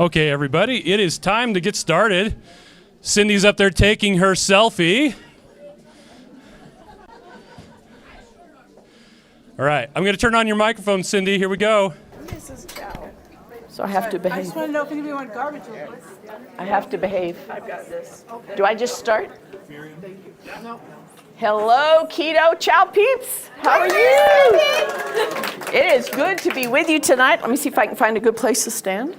Okay, everybody, it is time to get started. Cindy's up there taking her selfie. All right, I'm going to turn on your microphone, Cindy. Here we go. So I have to behave. I just want to know if anybody wants garbage. I have to behave. I've got this. Okay. Do I just start? No. Hello, Keto Chow Peeps. How are you? It is good to be with you tonight. Let me see if I can find a good place to stand.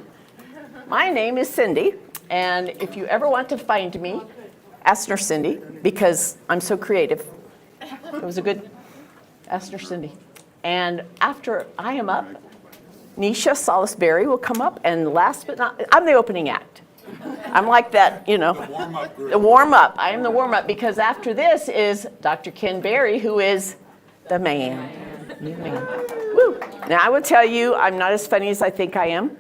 My name is Cindy, and if you ever want to find me, ask Nurse Cindy, because I'm so creative. It was a good ask Nurse Cindy. And after I am up, Neisha Berry will come up, and last but not, I'm the opening act. I'm like that, you know, the warm-up. I am the warm-up, because after this is Dr. Ken Berry, who is the man. Woo. Now, I will tell you, I'm not as funny as I think I am,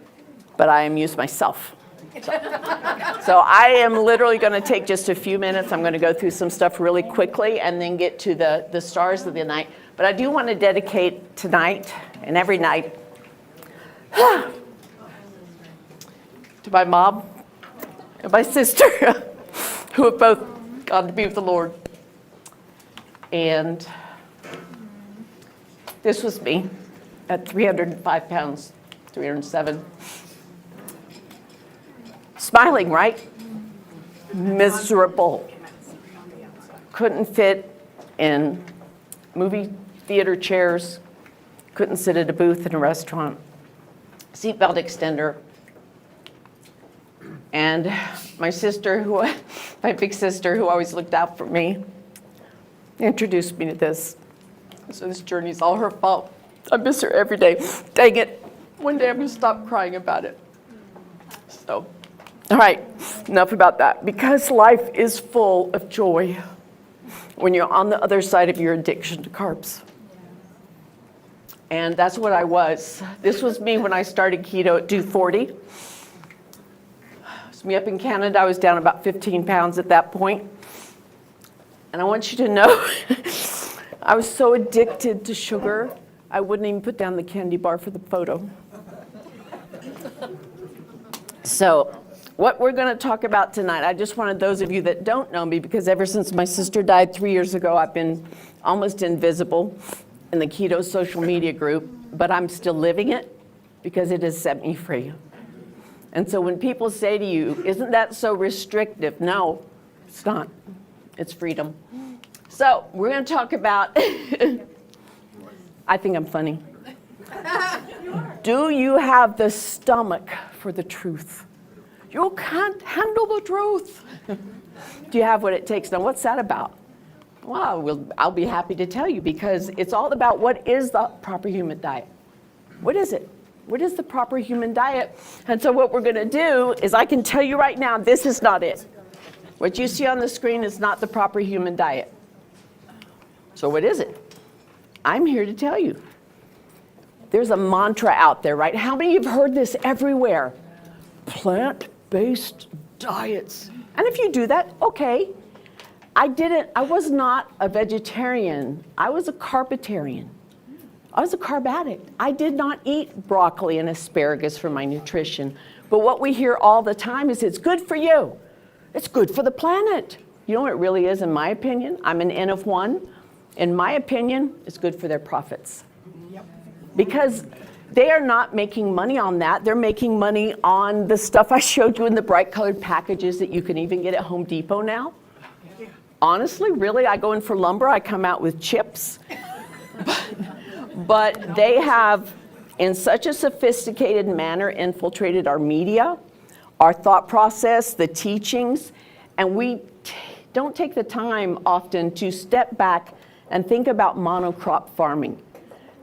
but I amuse myself. So I am literally going to take just a few minutes. I'm going to go through some stuff really quickly and then get to the stars of the night. But I do want to dedicate tonight and every night to my mom and my sister, who have both gone to be with the Lord. And this was me at 305 pounds, 307. Smiling, right? Miserable. Couldn't fit in movie theater chairs. Couldn't sit at a booth in a restaurant. Seatbelt extender. And my sister, my big sister, who always looked out for me, introduced me to this. So this journey's all her fault. I miss her every day. Dang it. One day I'm going to stop crying about it. So, all right, enough about that. Because life is full of joy when you're on the other side of your addiction to carbs. And that's what I was. This was me when I started keto at 240. It was me up in Canada. I was down about 15 pounds at that point. And I want you to know, I was so addicted to sugar, I wouldn't even put down the candy bar for the photo. So, what we're going to talk about tonight, I just wanted those of you that don't know me, because ever since my sister died 3 years ago, I've been almost invisible in the keto social media group, but I'm still living it because it has set me free. And so when people say to you, isn't that so restrictive? No, it's not. It's freedom. So we're going to talk about, I think I'm funny. Do you have the stomach for the truth? You can't handle the truth. Do you have what it takes? Now, what's that about? Well, I'll be happy to tell you, because it's all about what is the proper human diet. What is it? What is the proper human diet? And so what we're going to do is, I can tell you right now, this is not it. What you see on the screen is not the proper human diet. So what is it? I'm here to tell you. There's a mantra out there, right? How many of you have heard this everywhere? Plant-based diets. And if you do that, okay. I was not a vegetarian. I was a carbitarian. I was a carb addict. I did not eat broccoli and asparagus for my nutrition. But what we hear all the time is, it's good for you. It's good for the planet. You know what it really is, in my opinion? I'm an N of one. In my opinion, it's good for their profits. Because they are not making money on that. They're making money on the stuff I showed you in the bright colored packages that you can even get at Home Depot now. Honestly, really, I go in for lumber, I come out with chips. But they have, in such a sophisticated manner, infiltrated our media, our thought process, the teachings, and we don't take the time often to step back and think about monocrop farming.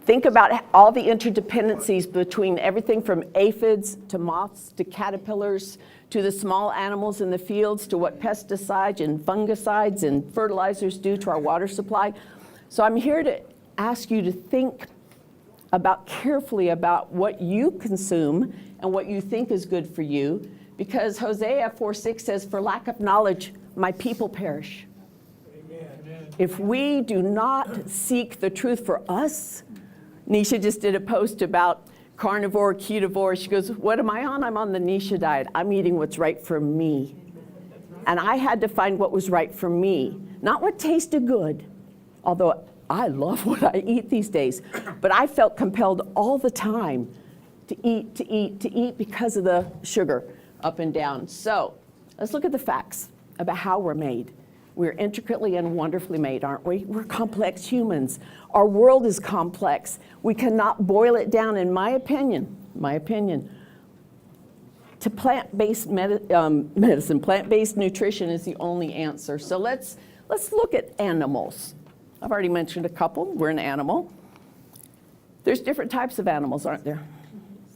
Think about all the interdependencies between everything from aphids to moths to caterpillars to the small animals in the fields, to what pesticides and fungicides and fertilizers do to our water supply. So I'm here to ask you to think carefully about what you consume and what you think is good for you, because Hosea 4:6 says, for lack of knowledge, my people perish. Amen. If we do not seek the truth for us, Neisha just did a post about carnivore, ketovore. She goes, what am I on? I'm on the Neisha diet. I'm eating what's right for me. And I had to find what was right for me, not what tasted good, although I love what I eat these days. But I felt compelled all the time to eat because of the sugar up and down. So let's look at the facts about how we're made. We're intricately and wonderfully made, aren't we? We're complex humans. Our world is complex. We cannot boil it down, in my opinion, to plant-based medicine. Plant-based nutrition is the only answer. So let's look at animals. I've already mentioned a couple. We're an animal. There's different types of animals, aren't there?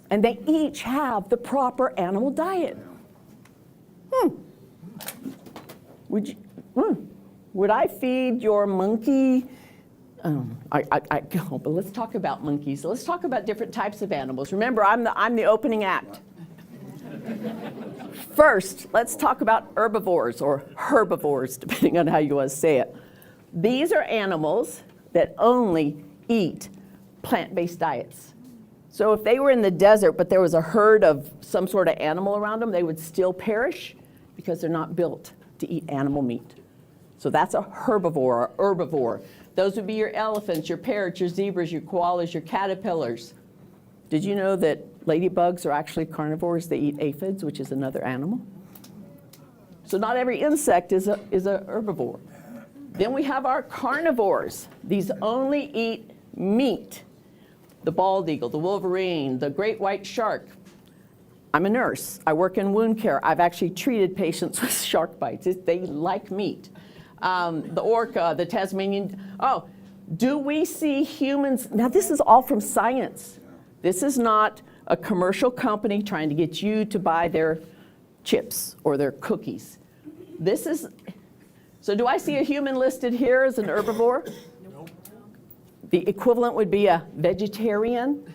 And they each have the proper animal diet. Would I feed your monkey? But let's talk about monkeys. Let's talk about different types of animals. Remember, I'm the opening act. First, let's talk about herbivores or herbivores, depending on how you want to say it. These are animals that only eat plant-based diets. So if they were in the desert, but there was a herd of some sort of animal around them, they would still perish because they're not built to eat animal meat. So that's a herbivore or herbivore. Those would be your elephants, your parrots, your zebras, your koalas, your caterpillars. Did you know that ladybugs are actually carnivores? They eat aphids, which is another animal. So not every insect is a herbivore. Then we have our carnivores. These only eat meat. The bald eagle, the wolverine, the great white shark. I'm a nurse. I work in wound care. I've actually treated patients with shark bites. They like meat. The orca, the Tasmanian. Oh, do we see humans? Now, this is all from science. This is not a commercial company trying to get you to buy their chips or their cookies. This is, so do I see a human listed here as an herbivore? Nope. The equivalent would be a vegetarian.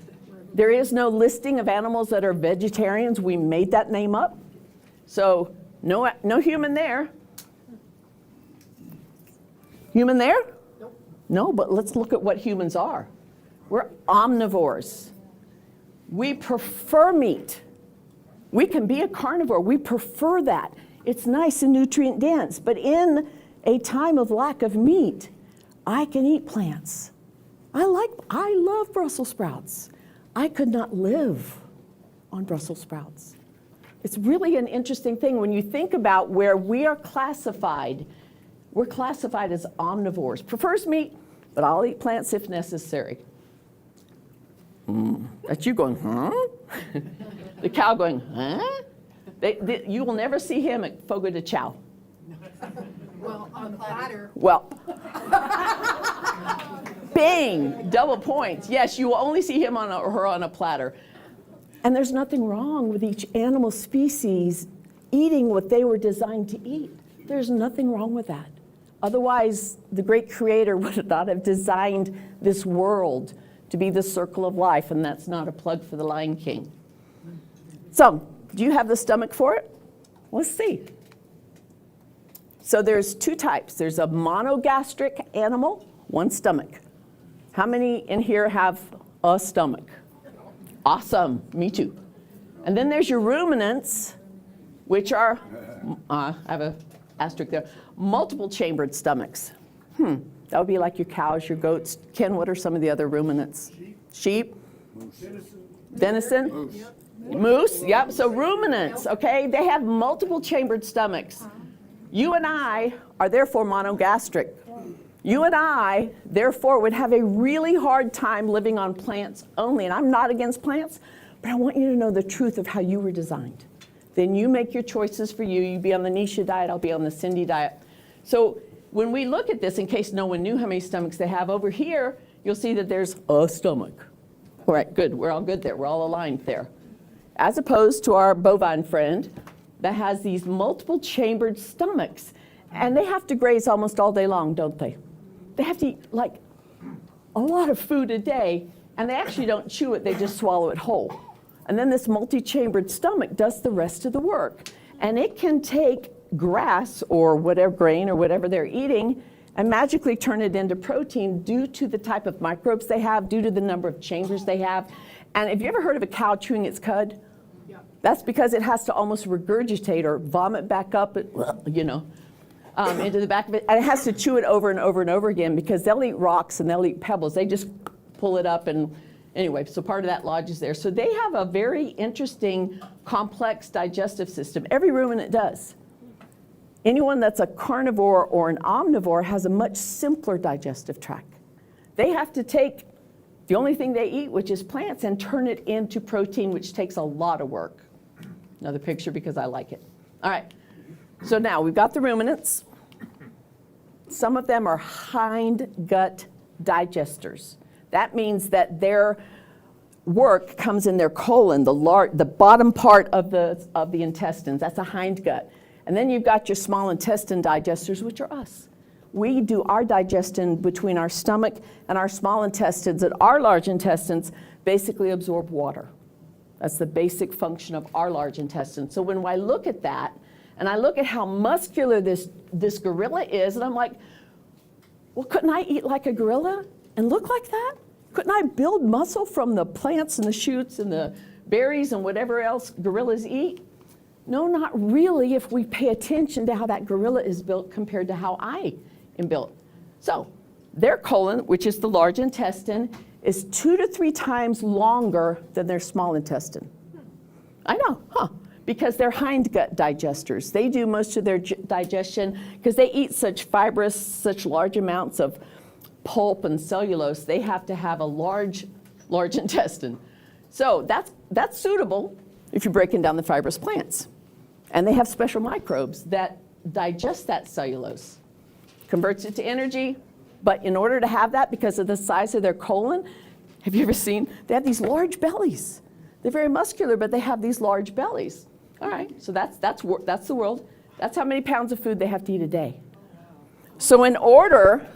There is no listing of animals that are vegetarians. We made that name up. So no human there. Human there? Nope. No, but let's look at what humans are. We're omnivores. We prefer meat. We can be a carnivore. We prefer that. It's nice and nutrient dense. But in a time of lack of meat, I can eat plants. I love Brussels sprouts. I could not live on Brussels sprouts. It's really an interesting thing when you think about where we are classified. We're classified as omnivores. Prefers meat, but I'll eat plants if necessary. That's you going, huh? The cow going, huh? You will never see him at Fogo de Chao. Well, on the platter. Well, bing, double points. Yes, you will only see him or her on a platter. And there's nothing wrong with each animal species eating what they were designed to eat. There's nothing wrong with that. Otherwise, the great creator would not have designed this world to be the circle of life, and that's not a plug for the Lion King. So, do you have the stomach for it? Let's see. So there's two types. There's a monogastric animal, one stomach. How many in here have a stomach? Awesome, me too. And then there's your ruminants, which are, I have an asterisk there, multiple chambered stomachs. That would be like your cows, your goats. Ken, what are some of the other ruminants? Sheep? Venison? Moose, yep. So ruminants, okay, they have multiple chambered stomachs. You and I are therefore monogastric. You and I, therefore, would have a really hard time living on plants only. And I'm not against plants, but I want you to know the truth of how you were designed. Then you make your choices for you. You be on the Neisha diet, I'll be on the Cindy diet. So when we look at this, in case no one knew how many stomachs they have, over here, you'll see that there's a stomach. All right, good, we're all good there, we're all aligned there. As opposed to our bovine friend that has these multiple chambered stomachs. And they have to graze almost all day long, don't they? They have to eat like a lot of food a day, and they actually don't chew it, they just swallow it whole. And then this multi-chambered stomach does the rest of the work. And it can take grass or whatever grain or whatever they're eating and magically turn it into protein due to the type of microbes they have, due to the number of chambers they have. And have you ever heard of a cow chewing its cud? That's because it has to almost regurgitate or vomit back up, into the back of it. And it has to chew it over and over and over again because they'll eat rocks and they'll eat pebbles. They just pull it up and anyway, so part of that lodges there. So they have a very interesting, complex digestive system. Every ruminant does. Anyone that's a carnivore or an omnivore has a much simpler digestive tract. They have to take the only thing they eat, which is plants, and turn it into protein, which takes a lot of work. Another picture because I like it. All right, so now we've got the ruminants. Some of them are hind gut digesters. That means that their work comes in their colon, the bottom part of the intestines. That's a hind gut. And then you've got your small intestine digesters, which are us. We do our digestion between our stomach and our small intestines, and our large intestines basically absorb water. That's the basic function of our large intestine. So when I look at that, and I look at how muscular this gorilla is, and I'm like, well, couldn't I eat like a gorilla and look like that? Couldn't I build muscle from the plants and the shoots and the berries and whatever else gorillas eat? No, not really if we pay attention to how that gorilla is built compared to how I am built. So their colon, which is the large intestine, is 2 to 3 times longer than their small intestine. I know, because they're hind gut digesters. They do most of their digestion because they eat such fibrous, such large amounts of pulp and cellulose. They have to have a large intestine. So that's suitable if you're breaking down the fibrous plants. And they have special microbes that digest that cellulose, converts it to energy. But in order to have that, because of the size of their colon, have you ever seen, they have these large bellies. They're very muscular, but they have these large bellies. All right, so that's the world. That's how many pounds of food they have to eat a day. So in order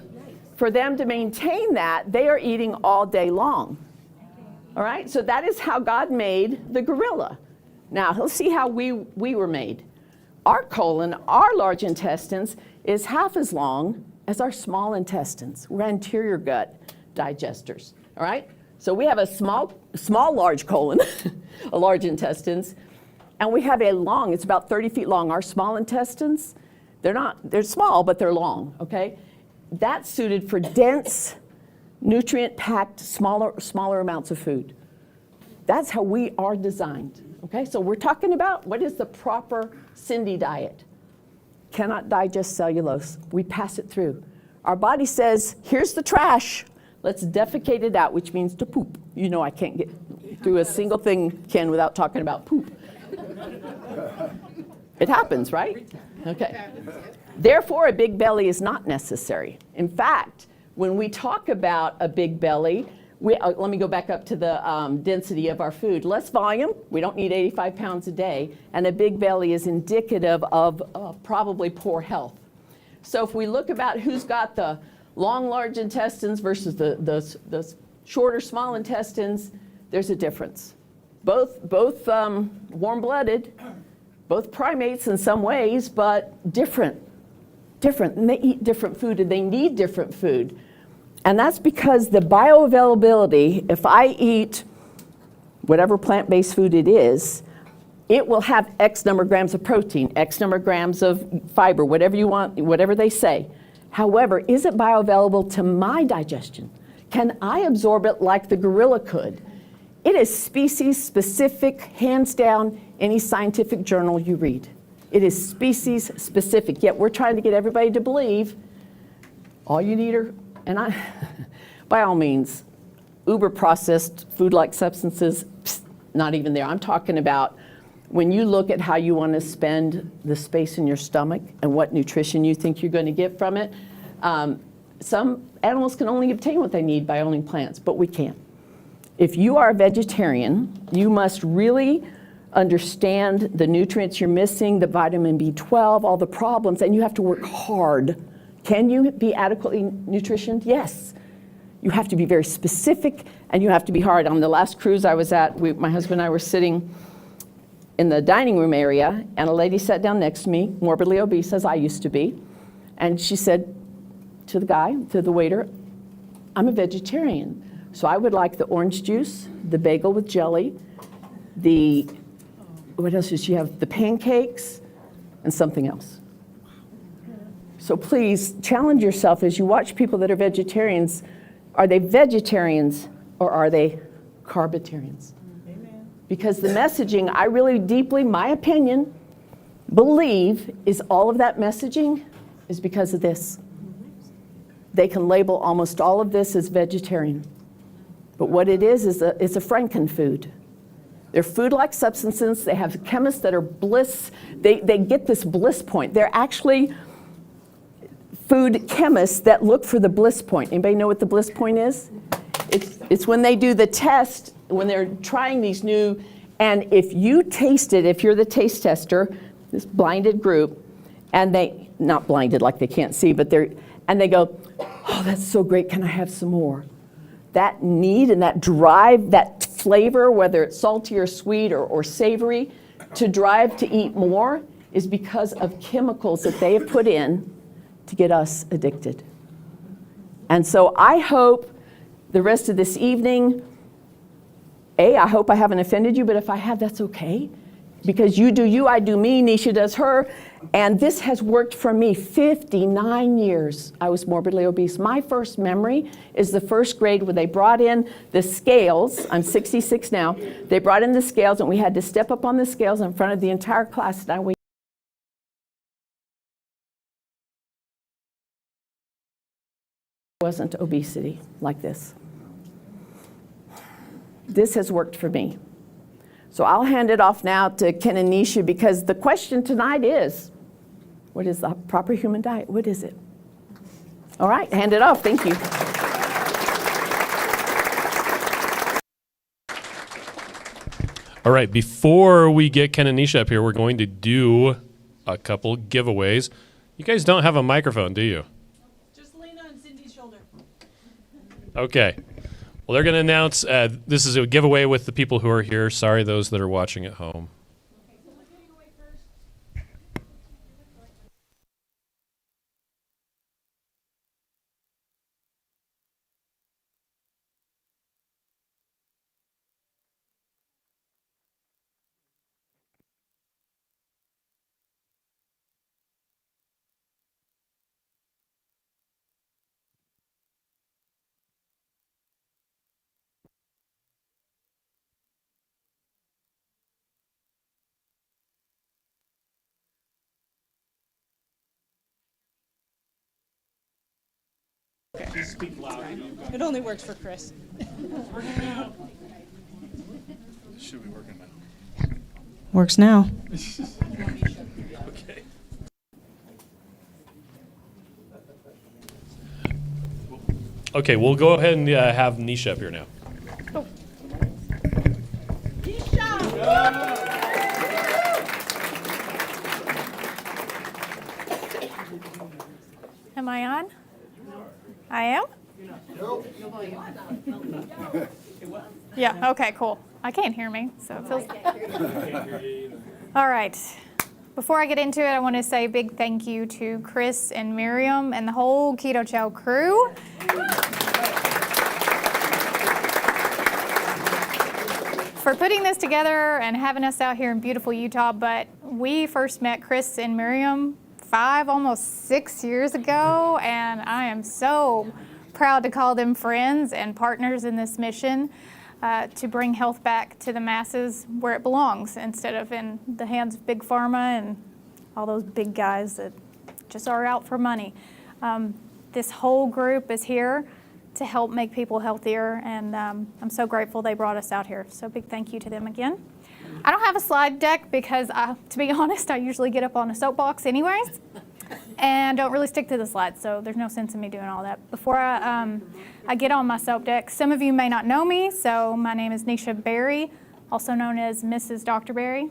for them to maintain that, they are eating all day long. All right, so that is how God made the gorilla. Now, let's see how we were made. Our colon, our large intestines, is half as long as our small intestines. We're anterior gut digesters, all right? So we have a small large colon, a large intestines, and we have a long, it's about 30 feet long. Our small intestines, they're small, but they're long, okay? That's suited for dense, nutrient-packed, smaller amounts of food. That's how we are designed, okay? So we're talking about what is the proper Cindy diet. Cannot digest cellulose. We pass it through. Our body says, here's the trash. Let's defecate it out, which means to poop. You know I can't get through a single thing, Ken, without talking about poop. It happens, right? Okay. Therefore, a big belly is not necessary. In fact, when we talk about a big belly, let me go back up to the density of our food. Less volume, we don't need 85 pounds a day, and a big belly is indicative of probably poor health. So if we look about who's got the long, large intestines versus the shorter, small intestines, there's a difference. Both warm-blooded, both primates in some ways, but different. And they eat different food and they need different food. And that's because the bioavailability, if I eat whatever plant-based food it is, it will have X number of grams of protein, X number of grams of fiber, whatever you want, whatever they say. However, is it bioavailable to my digestion? Can I absorb it like the gorilla could? It is species-specific, hands down, any scientific journal you read. It is species-specific, yet we're trying to get everybody to believe all you need are, and by all means, uber-processed food-like substances, not even there. I'm talking about when you look at how you want to spend the space in your stomach and what nutrition you think you're going to get from it. Some animals can only obtain what they need by owning plants, but we can't. If you are a vegetarian, you must really understand the nutrients you're missing, the vitamin B12, all the problems, and you have to work hard. Can you be adequately nutritioned? Yes. You have to be very specific, and you have to be hard. On the last cruise I was at, my husband and I were sitting in the dining room area, and a lady sat down next to me, morbidly obese, as I used to be, and she said to the waiter, I'm a vegetarian. So I would like the orange juice, the bagel with jelly, what else does she have? The pancakes, and something else. So please challenge yourself as you watch people that are vegetarians. Are they vegetarians or are they carbitarians? Amen. Because the messaging, I really deeply, my opinion, believe is all of that messaging is because of this. They can label almost all of this as vegetarian. But what it is it's a frankenfood. They're food-like substances. They have chemists that are they get this bliss point. They're actually food chemists that look for the bliss point. Anybody know what the bliss point is? It's when they do the test, when they're trying these new, and if you taste it, if you're the taste tester, this blinded group, and they, not blinded like they can't see, but and they go, oh, that's so great, can I have some more? That need and that drive, that flavor, whether it's salty or sweet or savory, to drive to eat more is because of chemicals that they have put in to get us addicted. And so I hope the rest of this evening, I hope I haven't offended you, but if I have, that's okay. Because you do you, I do me, Neisha does her. And this has worked for me 59 years. I was morbidly obese. My first memory is the first grade where they brought in the scales. I'm 66 now. They brought in the scales and we had to step up on the scales in front of the entire class. And I weighed wasn't obesity like this. This has worked for me. So I'll hand it off now to Ken and Neisha because the question tonight is, what is the proper human diet? What is it? All right, hand it off. Thank you. All right, before we get Ken and Neisha up here, we're going to do a couple giveaways. You guys don't have a microphone, do you? Just lean on Cindy's shoulder. Okay. Well, they're going to announce this is a giveaway with the people who are here. Sorry, those that are watching at home. It only works for Chris. Should be working now. Works now. Okay. Okay, we'll go ahead and have Neisha up here now. Oh. Am I on? I am? Yeah, okay, cool. I can't hear me, so it feels... All right. Before I get into it, I want to say a big thank you to Chris and Miriam and the whole Keto Chow crew. For putting this together and having us out here in beautiful Utah, but we first met Chris and Miriam 5, almost 6 years ago, and I am so proud to call them friends and partners in this mission to bring health back to the masses where it belongs instead of in the hands of Big Pharma and all those big guys that just are out for money. This whole group is here to help make people healthier, and I'm so grateful they brought us out here. So big thank you to them again. I don't have a slide deck because, to be honest, I usually get up on a soapbox anyways and don't really stick to the slides, so there's no sense in me doing all that. Before I get on my soap deck, some of you may not know me, so my name is Neisha Berry, also known as Mrs. Dr. Berry.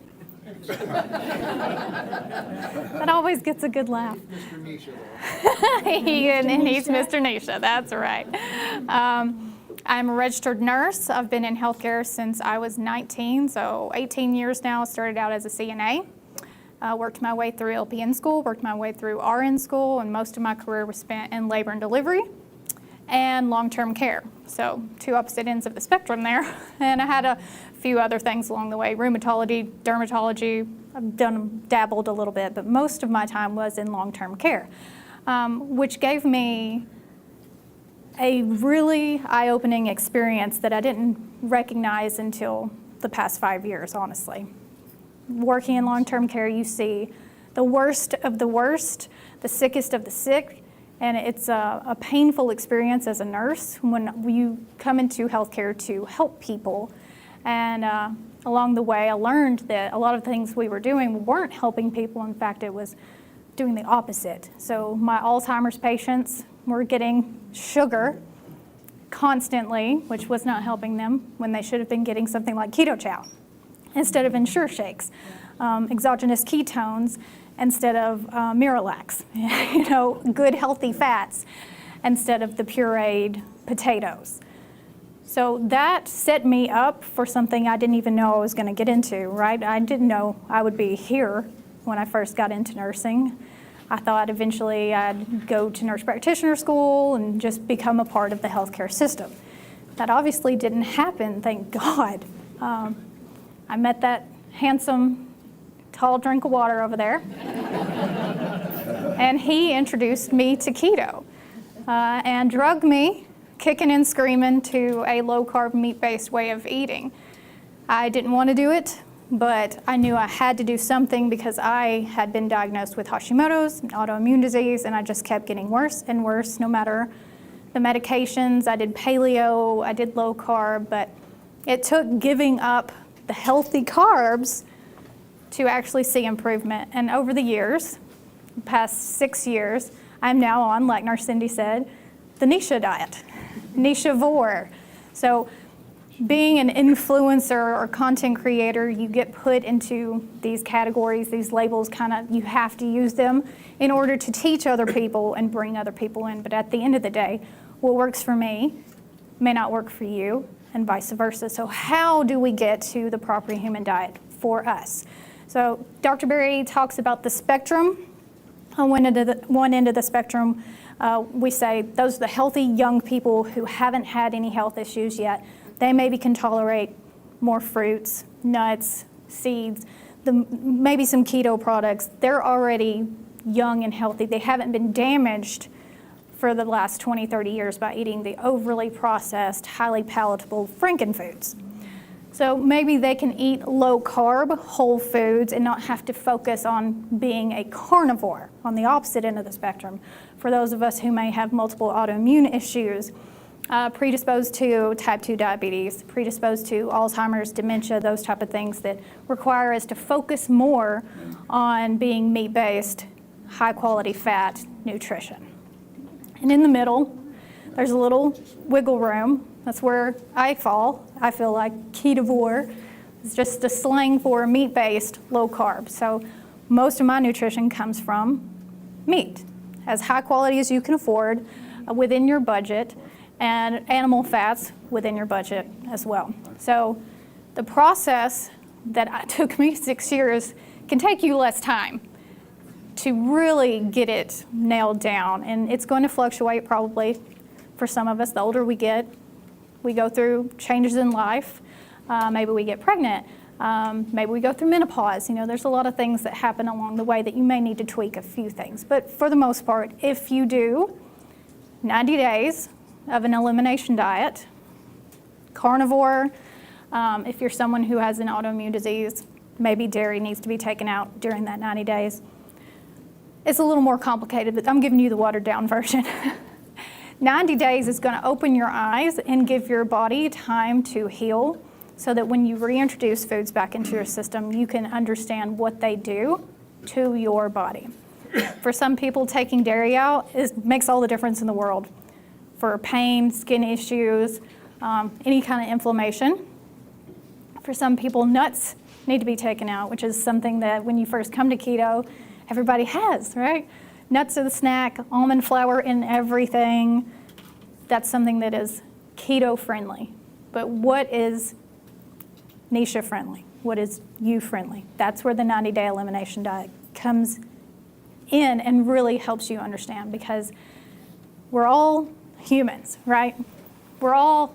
That always gets a good laugh. Mr. Neisha, and he's Mr. Neisha, that's right. I'm a registered nurse. I've been in healthcare since I was 19, so 18 years now. I started out as a CNA. Worked my way through LPN school, worked my way through RN school, and most of my career was spent in labor and delivery. and long-term care. So 2 opposite ends of the spectrum there. And I had a few other things along the way, rheumatology, dermatology. I've dabbled a little bit, but most of my time was in long-term care, which gave me a really eye-opening experience that I didn't recognize until the past 5 years, honestly. Working in long-term care, you see the worst of the worst, the sickest of the sick, and it's a painful experience as a nurse when you come into healthcare to help people. And along the way, I learned that a lot of things we were doing weren't helping people. In fact, it was doing the opposite. So my Alzheimer's patients were getting sugar constantly, which was not helping them when they should have been getting something like keto chow instead of Ensure shakes, exogenous ketones instead of Miralax, good healthy fats instead of the pureed potatoes. So that set me up for something I didn't even know I was going to get into, right? I didn't know I would be here when I first got into nursing. I thought eventually I'd go to nurse practitioner school and just become a part of the healthcare system. That obviously didn't happen, thank God. I met that handsome, tall drink of water over there, and he introduced me to keto and drugged me, kicking and screaming, to a low-carb, meat-based way of eating. I didn't want to do it, but I knew I had to do something because I had been diagnosed with Hashimoto's, an autoimmune disease, and I just kept getting worse and worse no matter the medications. I did paleo, I did low carb, but it took giving up the healthy carbs to actually see improvement. And over the years, the past 6 years, I'm now on, like Nurse Cindy said, the Neisha diet, Neishavore. So being an influencer or content creator, you get put into these categories, these labels, you have to use them in order to teach other people and bring other people in. But at the end of the day, what works for me may not work for you, and vice versa. So how do we get to the proper human diet for us? So Dr. Berry talks about the spectrum. On one end of the spectrum, we say those are the healthy young people who haven't had any health issues yet. They maybe can tolerate more fruits, nuts, seeds, maybe some keto products. They're already young and healthy. They haven't been damaged for the last 20, 30 years by eating the overly processed, highly palatable frankenfoods. So maybe they can eat low carb, whole foods and not have to focus on being a carnivore on the opposite end of the spectrum. For those of us who may have multiple autoimmune issues, predisposed to type 2 diabetes, predisposed to Alzheimer's, dementia, those type of things that require us to focus more on being meat-based, high-quality fat nutrition. And in the middle, there's a little wiggle room. That's where I fall. I feel like ketovore is just a slang for meat-based, low-carb. So most of my nutrition comes from meat, as high quality as you can afford within your budget, and animal fats within your budget as well. So the process that took me 6 years can take you less time to really get it nailed down. And it's going to fluctuate probably for some of us. The older we get, we go through changes in life. Maybe we get pregnant. Maybe we go through menopause. There's a lot of things that happen along the way that you may need to tweak a few things. But for the most part, if you do 90 days of an elimination diet, carnivore, if you're someone who has an autoimmune disease, maybe dairy needs to be taken out during that 90 days. It's a little more complicated, but I'm giving you the watered down version. 90 days is going to open your eyes and give your body time to heal so that when you reintroduce foods back into your system, you can understand what they do to your body. For some people, taking dairy out makes all the difference in the world. For pain, skin issues, any kind of inflammation. For some people, nuts need to be taken out, which is something that when you first come to keto, everybody has, right? Nuts are the snack, almond flour in everything. That's something that is keto friendly. But what is Neisha friendly? What is you friendly? That's where the 90-day elimination diet comes in and really helps you understand, because we're all humans, right? We're all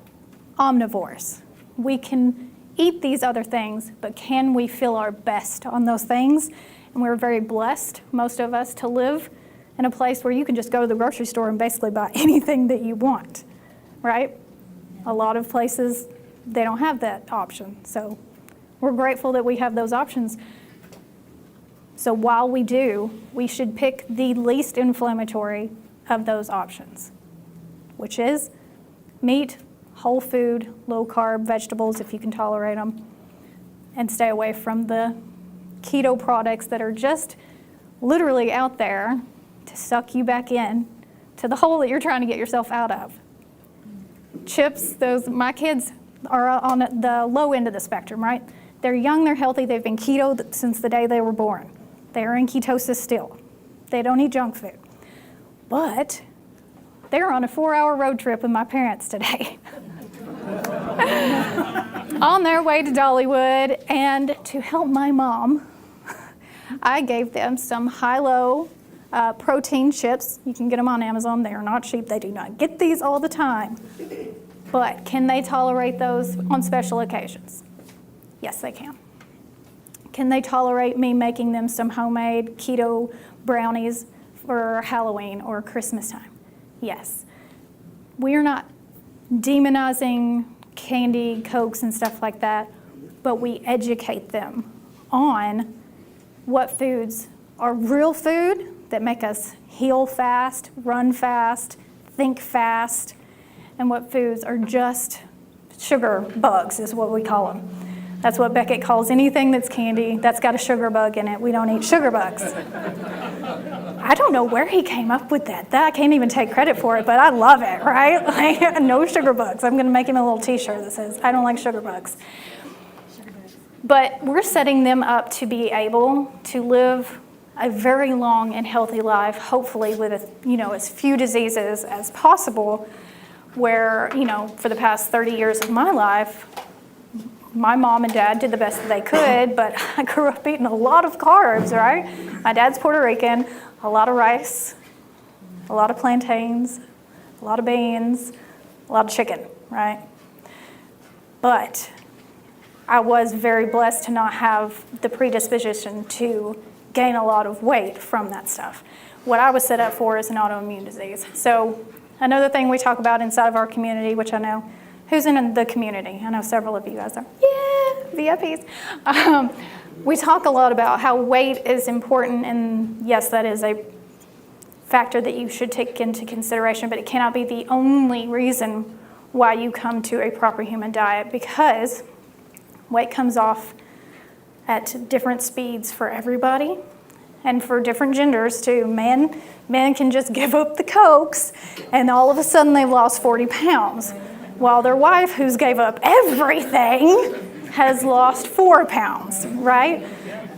omnivores. We can eat these other things, but can we feel our best on those things? And we're very blessed, most of us, to live in a place where you can just go to the grocery store and basically buy anything that you want, right? A lot of places, they don't have that option. So we're grateful that we have those options. So while we do, we should pick the least inflammatory of those options, which is meat, whole food, low carb, vegetables if you can tolerate them, and stay away from the keto products that are just literally out there to suck you back in to the hole that you're trying to get yourself out of. Chips, my kids are on the low end of the spectrum, right? They're young, they're healthy, they've been keto since the day they were born. They are in ketosis still. They don't eat junk food. But they're on a 4-hour road trip with my parents today. On their way to Dollywood, and to help my mom, I gave them some high-low protein chips. You can get them on Amazon. They are not cheap. They do not get these all the time. But can they tolerate those on special occasions? Yes, they can. Can they tolerate me making them some homemade keto brownies for Halloween or Christmas time? Yes. We are not demonizing candy, Cokes, and stuff like that, but we educate them on what foods are real food that make us heal fast, run fast, think fast, and what foods are just sugar bugs is what we call them. That's what Beckett calls anything that's candy that's got a sugar bug in it. We don't eat sugar bugs. I don't know where he came up with that. I can't even take credit for it, but I love it, right? Like, no sugar bugs. I'm going to make him a little t-shirt that says, I don't like sugar bugs. But we're setting them up to be able to live a very long and healthy life, hopefully with as few diseases as possible, where, for the past 30 years of my life, my mom and dad did the best that they could, but I grew up eating a lot of carbs, right? My dad's Puerto Rican, a lot of rice, a lot of plantains, a lot of beans, a lot of chicken, right? But I was very blessed to not have the predisposition to gain a lot of weight from that stuff. What I was set up for is an autoimmune disease. So another thing we talk about inside of our community, which I know, who's in the community? I know several of you guys are. Yeah, VIPs. We talk a lot about how weight is important, and yes, that is a factor that you should take into consideration, but it cannot be the only reason why you come to a proper human diet, because weight comes off at different speeds for everybody and for different genders too. Men can just give up the Cokes and all of a sudden they've lost 40 pounds. While their wife, who's gave up everything, has lost 4 pounds, right?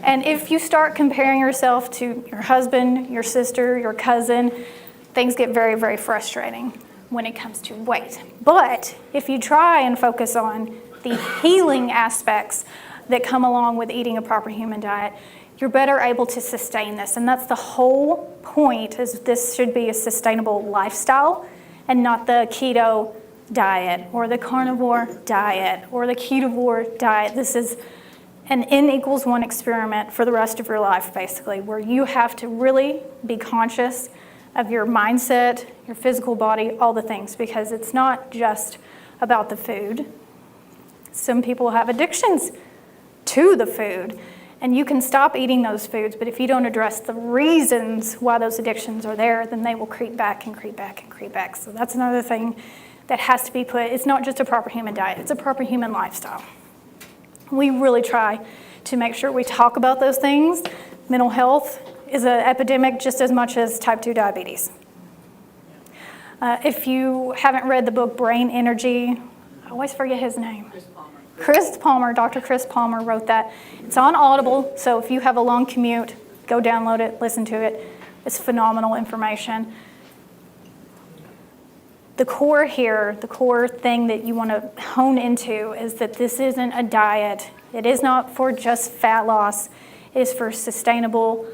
And if you start comparing yourself to your husband, your sister, your cousin, things get very, very frustrating when it comes to weight. But if you try and focus on the healing aspects that come along with eating a proper human diet, you're better able to sustain this. And that's the whole point, is this should be a sustainable lifestyle and not the keto diet or the carnivore diet or the ketovore diet. This is an N=1 experiment for the rest of your life, basically, where you have to really be conscious of your mindset, your physical body, all the things, because it's not just about the food. Some people have addictions to the food, and you can stop eating those foods, but if you don't address the reasons why those addictions are there, then they will creep back and creep back and creep back. So that's another thing that has to be put. It's not just a proper human diet, it's a proper human lifestyle. We really try to make sure we talk about those things. Mental health is an epidemic just as much as type 2 diabetes. If you haven't read the book Brain Energy, I always forget his name. Chris Palmer, Dr. Chris Palmer wrote that. It's on Audible, so if you have a long commute, go download it, listen to it. It's phenomenal information. The core here, the core thing that you want to hone into is that this isn't a diet. It is not for just fat loss. It is for sustainable,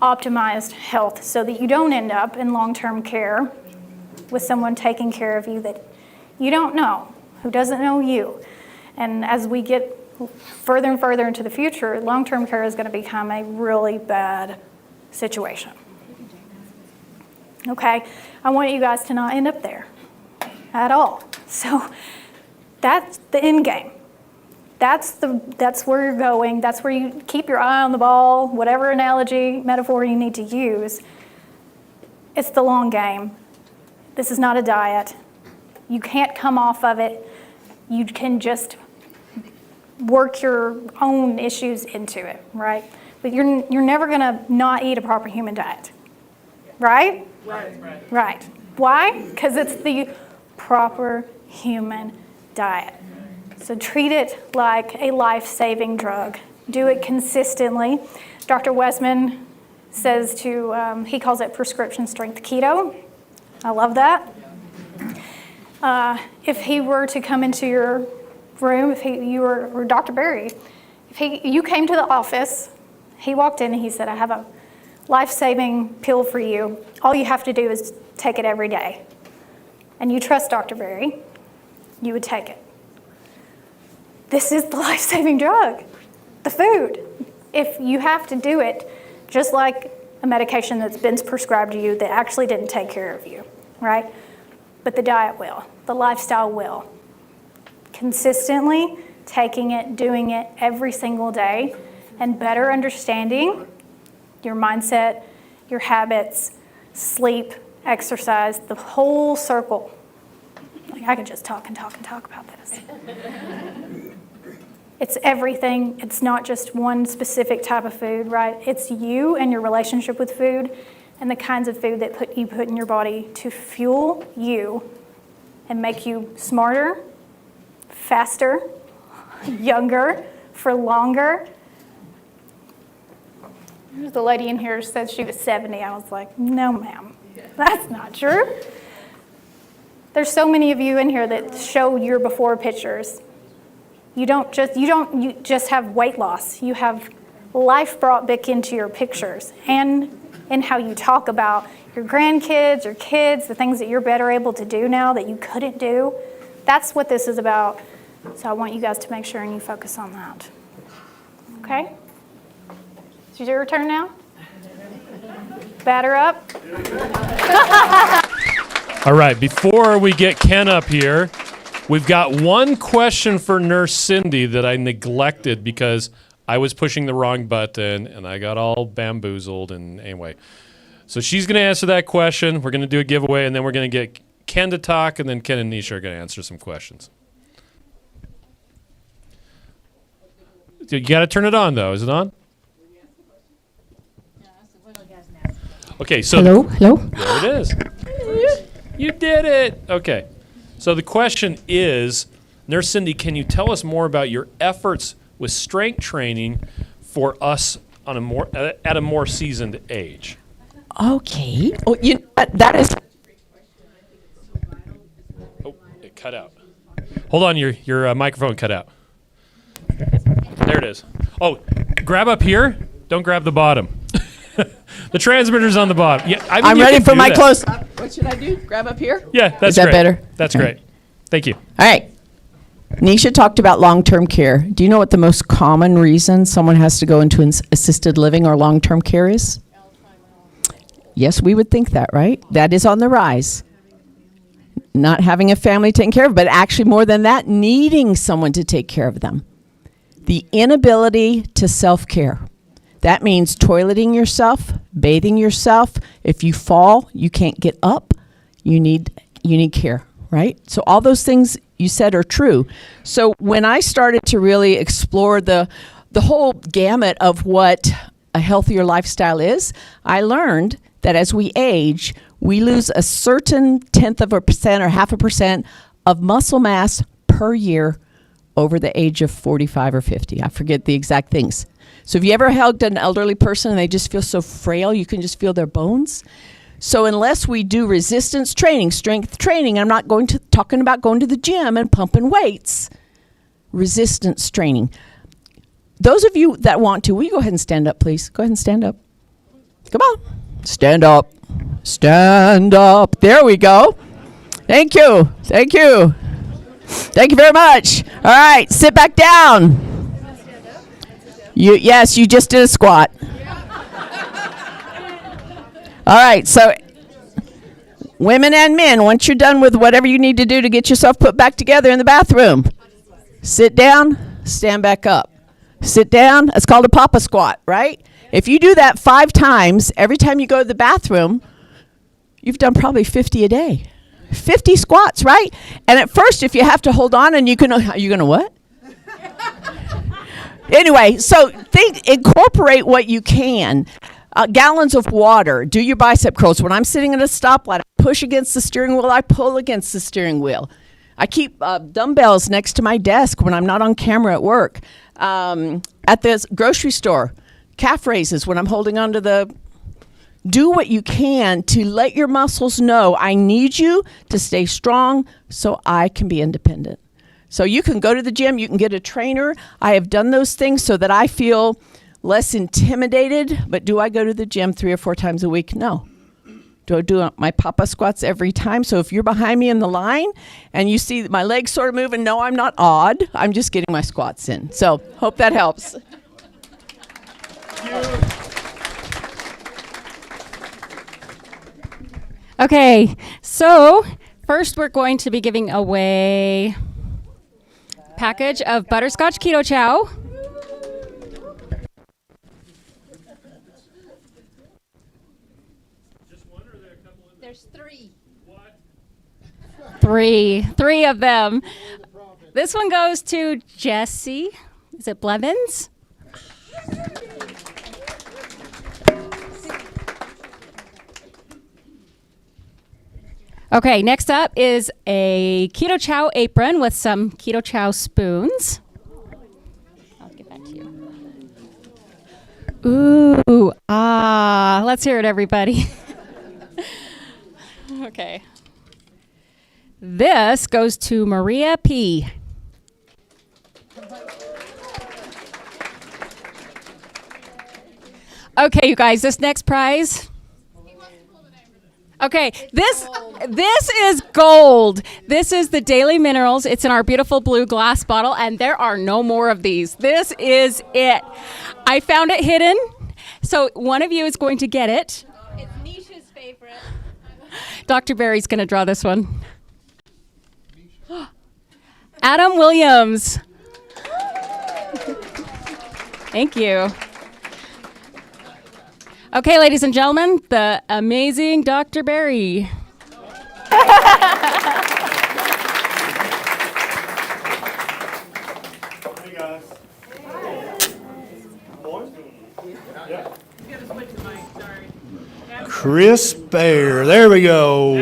optimized health so that you don't end up in long-term care with someone taking care of you that you don't know, who doesn't know you. And as we get further and further into the future, long-term care is going to become a really bad situation. Okay, I want you guys to not end up there at all. So that's the end game. That's where you're going. That's where you keep your eye on the ball, whatever analogy, metaphor you need to use. It's the long game. This is not a diet. You can't come off of it. You can just work your own issues into it, right? But you're never going to not eat a proper human diet, right? Right. Why? Because it's the proper human diet. So treat it like a life-saving drug. Do it consistently. Dr. Westman says he calls it prescription strength keto. I love that. If he were to come into your room, or Dr. Berry, you came to the office, he walked in and he said, I have a life-saving pill for you. All you have to do is take it every day. And you trust Dr. Berry, you would take it. This is the life-saving drug, the food. If you have to do it, just like a medication that's been prescribed to you that actually didn't take care of you, right? But the diet will, the lifestyle will. Consistently taking it, doing it every single day, and better understanding your mindset, your habits, sleep, exercise, the whole circle. Like I could just talk and talk and talk about this. It's everything. It's not just one specific type of food, right? It's you and your relationship with food and the kinds of food that you put in your body to fuel you and make you smarter, faster, younger, for longer. There's a lady in here who said she was 70. I was like, no, ma'am, that's not true. There's so many of you in here that show your before pictures. You don't just have weight loss. You have life brought back into your pictures and in how you talk about your grandkids, your kids, the things that you're better able to do now that you couldn't do. That's what this is about. So I want you guys to make sure and you focus on that. Okay? Is it your turn now? Batter up. All right, before we get Ken up here, we've got one question for Nurse Cindy that I neglected because I was pushing the wrong button and I got all bamboozled. And anyway, so she's going to answer that question. We're going to do a giveaway, and then we're going to get Ken to talk, and then Ken and Neisha are going to answer some questions. You got to turn it on, though. Is it on? Okay, so Hello? there it is. You did it. Okay. So the question is, Nurse Cindy, can you tell us more about your efforts with strength training for us on at a more seasoned age? Okay. Oh, that is. Oh, it cut out. Hold on, your microphone cut out. There it is. Oh, grab up here. Don't grab the bottom. The transmitter's on the bottom. Yeah, I mean, I'm ready for my that. close up. What should I do? Grab up here? Yeah, that's Is that great. better? That's All great. right. Thank you. All right. Neisha talked about long-term care. Do you know what the most common reason someone has to go into assisted living or long-term care is? Yes, we would think that, right? That is on the rise. Not having a family taken care of, but actually more than that, needing someone to take care of them. The inability to self-care. That means toileting yourself, bathing yourself. If you fall, you can't get up. You need care, right? So all those things you said are true. So when I started to really explore the whole gamut of what a healthier lifestyle is, I learned that as we age, we lose a certain 1/10% or 0.5% of muscle mass per year over the age of 45 or 50. I forget the exact things. So if you ever hugged an elderly person and they just feel so frail, you can just feel their bones. So unless we do resistance training, strength training, I'm not talking about going to the gym and pumping weights. Resistance training. Those of you that want to, will you go ahead and stand up, please? Go ahead and stand up. Come on. Stand up. Stand up. There we go. Thank you. Thank you. Thank you very much. All right, sit back down. Yes, you just did a squat. All right, so women and men, once you're done with whatever you need to do to get yourself put back together in the bathroom, sit down, stand back up. Sit down. It's called a papa squat, right? If you do that 5 times, every time you go to the bathroom, you've done probably 50 a day. 50 squats, right? And at first, if you have to hold on and you're going to what? Anyway, so incorporate what you can. Gallons of water. Do your bicep curls. When I'm sitting at a stoplight, I push against the steering wheel. I pull against the steering wheel. I keep dumbbells next to my desk when I'm not on camera at work. At the grocery store, calf raises when I'm holding on to the... Do what you can to let your muscles know, I need you to stay strong so I can be independent. So you can go to the gym, you can get a trainer. I have done those things so that I feel less intimidated, but do I go to the gym 3 or 4 times a week? No. Do I do my papa squats every time? So if you're behind me in the line and you see my legs sort of moving, no, I'm not odd. I'm just getting my squats in. So hope that helps. Okay, so first we're going to be giving away a package of butterscotch keto chow. There's 3. Three of them. This one goes to Jesse. Is it Blevins? Okay, next up is a keto chow apron with some keto chow spoons. I'll get back to you. Ooh, let's hear it, everybody. Okay. This goes to Maria P. Okay, you guys, this next prize. Okay, this is gold. This is the Daily Minerals. It's in our beautiful blue glass bottle, and there are no more of these. This is it. I found it hidden, so one of you is going to get it. It's Neisha's favorite. Dr. Berry's going to draw this one. Adam Williams. Thank you. Okay, ladies and gentlemen, the amazing Dr. Berry. Hey guys. Chris Bear. There we go.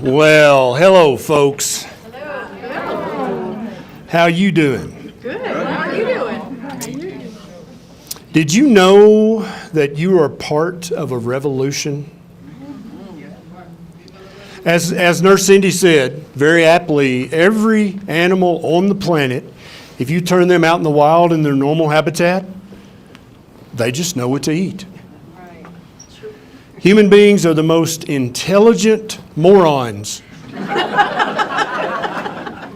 Well, hello, folks. Hello. How you doing? Good. How are you doing? Did you know that you are part of a revolution? As Nurse Cindy said, very aptly, every animal on the planet, if you turn them out in the wild in their normal habitat, they just know what to eat. Human beings are the most intelligent morons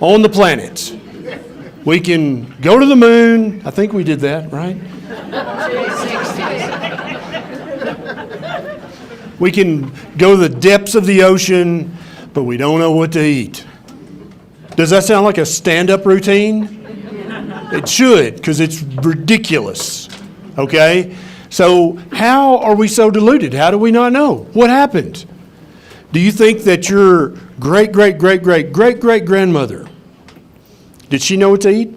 on the planet. We can go to the moon. I think we did that, right? We can go to the depths of the ocean, but we don't know what to eat. Does that sound like a stand-up routine? It should, because it's ridiculous, okay? So how are we so deluded? How do we not know? What happened? Do you think that your great-great-great-great-great-great-grandmother, did she know what to eat?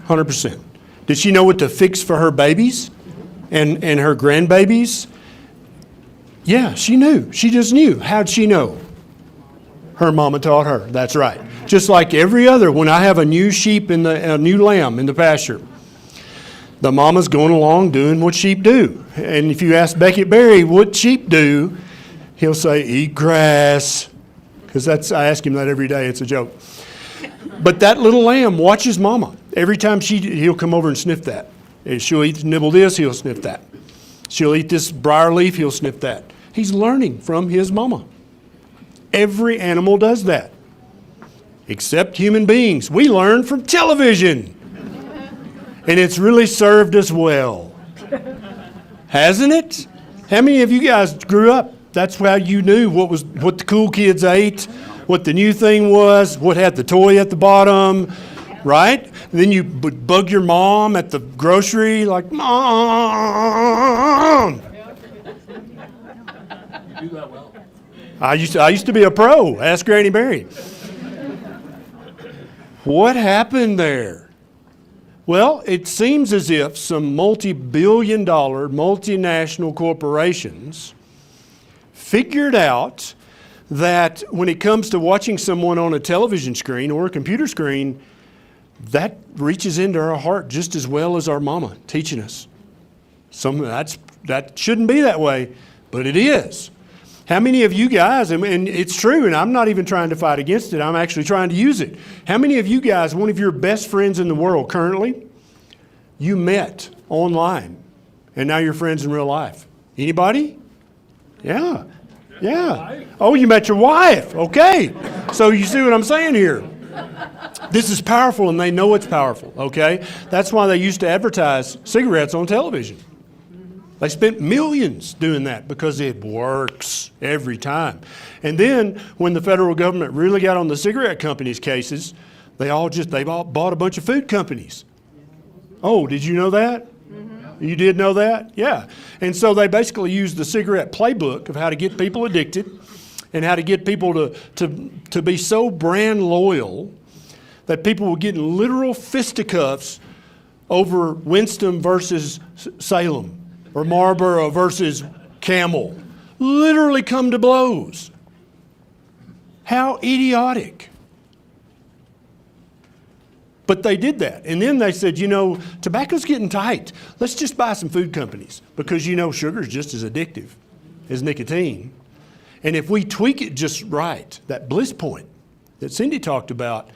100%. Did she know what to fix for her babies and her grandbabies? Yeah, she knew. She just knew. How'd she know? Her mama taught her. That's right. Just like every other, when I have a new sheep a new lamb in the pasture, the mama's going along doing what sheep do. And if you ask Beckett Berry what sheep do, he'll say, eat grass. Because I ask him that every day. It's a joke. But that little lamb watches mama. Every time he'll come over and sniff that. And she'll nibble this, he'll sniff that. She'll eat this briar leaf, he'll sniff that. He's learning from his mama. Every animal does that, except human beings. We learn from television, and it's really served us well, hasn't it? How many of you guys grew up? That's how you knew what the cool kids ate, what the new thing was, what had the toy at the bottom, right? And then you would bug your mom at the grocery, like, Mom. You do that well. I used to be a pro. Ask Granny Berry. What happened there? Well, it seems as if some multi-billion-dollar multinational corporations figured out that when it comes to watching someone on a television screen or a computer screen, that reaches into our heart just as well as our mama teaching us. That shouldn't be that way, but it is. How many of you guys, and it's true, and I'm not even trying to fight against it, I'm actually trying to use it. How many of you guys, one of your best friends in the world currently, you met online, and now you're friends in real life? Anybody? Yeah. Yeah. Oh, you met your wife. Okay. So you see what I'm saying here? This is powerful, and they know it's powerful, okay? That's why they used to advertise cigarettes on television. They spent millions doing that because it works every time. And then when the federal government really got on the cigarette companies' cases, they all bought a bunch of food companies. Oh, did you know that? You did know that? Yeah. And so they basically used the cigarette playbook of how to get people addicted and how to get people to be so brand loyal that people were getting literal fisticuffs over Winston versus Salem or Marlboro versus Camel. Literally come to blows. How idiotic. But they did that. And then they said, tobacco's getting tight. Let's just buy some food companies because, sugar's just as addictive as nicotine. And if we tweak it just right, that bliss point that Cindy talked about,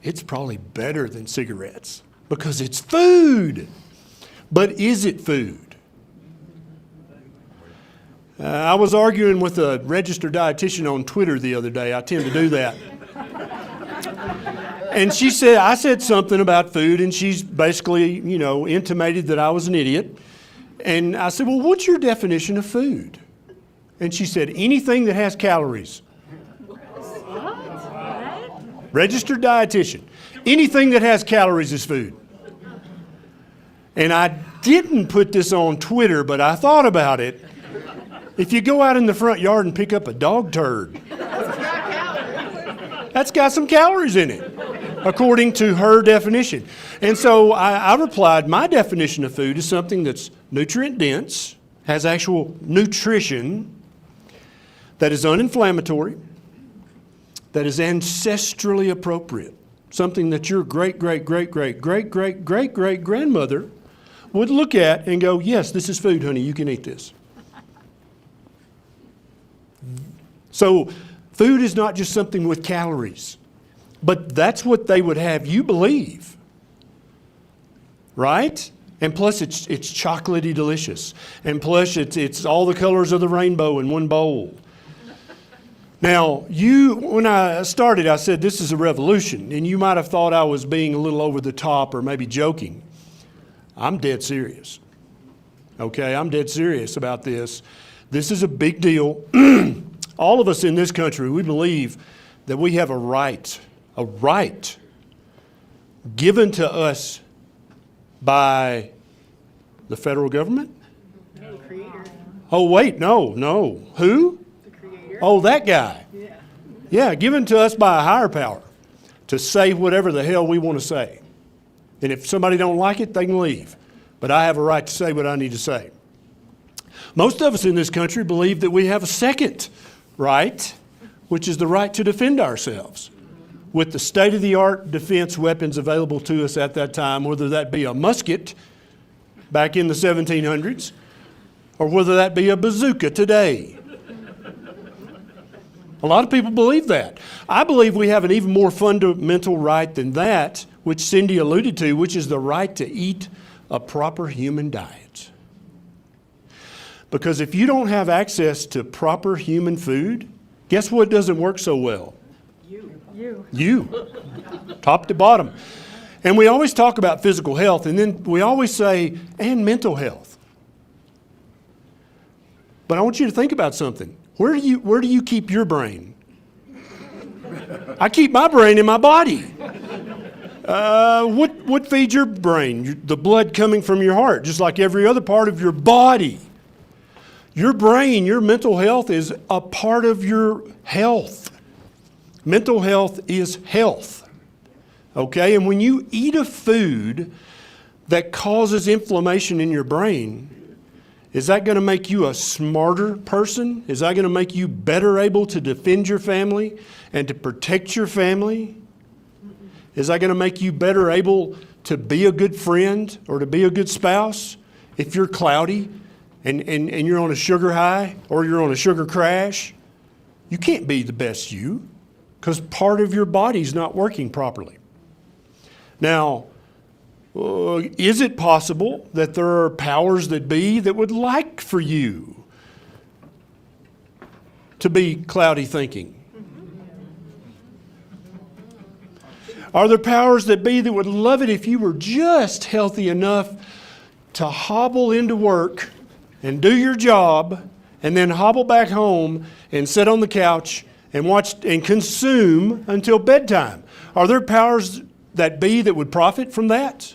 it's probably better than cigarettes because it's food. But is it food? I was arguing with a registered dietitian on Twitter the other day. I tend to do that. And I said something about food, and she's basically, intimated that I was an idiot. And I said, well, what's your definition of food? And she said, anything that has calories. Registered dietitian. Anything that has calories is food. And I didn't put this on Twitter, but I thought about it. If you go out in the front yard and pick up a dog turd, that's got some calories in it, according to her definition. And so I replied, my definition of food is something that's nutrient dense, has actual nutrition, that is uninflammatory, that is ancestrally appropriate, something that your great-great-great-great-great-great-great-grandmother would look at and go, yes, this is food, honey, you can eat this. So food is not just something with calories, but that's what they would have you believe, right? And plus it's chocolatey delicious, and plus it's all the colors of the rainbow in one bowl. Now, when I started, I said this is a revolution, and you might have thought I was being a little over the top or maybe joking. I'm dead serious. Okay, I'm dead serious about this. This is a big deal. All of us in this country, we believe that we have a right given to us by the federal government? No, creator. Oh, wait, no. Who? The creator. Oh, that guy. Yeah, given to us by a higher power to say whatever the hell we want to say. And if somebody don't like it, they can leave. But I have a right to say what I need to say. Most of us in this country believe that we have a second right, which is the right to defend ourselves with the state-of-the-art defense weapons available to us at that time, whether that be a musket back in the 1700s or whether that be a bazooka today. A lot of people believe that. I believe we have an even more fundamental right than that, which Cindy alluded to, which is the right to eat a proper human diet. Because if you don't have access to proper human food, guess what doesn't work so well? You. Top to bottom. And we always talk about physical health, and then we always say, and mental health. But I want you to think about something. Where do you keep your brain? I keep my brain in my body. What feeds your brain? The blood coming from your heart, just like every other part of your body. Your brain, your mental health is a part of your health. Mental health is health. Okay? And when you eat a food that causes inflammation in your brain, is that going to make you a smarter person? Is that going to make you better able to defend your family and to protect your family? Is that going to make you better able to be a good friend or to be a good spouse if you're cloudy and you're on a sugar high or you're on a sugar crash? You can't be the best you because part of your body's not working properly. Now, is it possible that there are powers that be that would like for you to be cloudy thinking? Are there powers that be that would love it if you were just healthy enough to hobble into work and do your job and then hobble back home and sit on the couch and watch and consume until bedtime? Are there powers that be that would profit from that?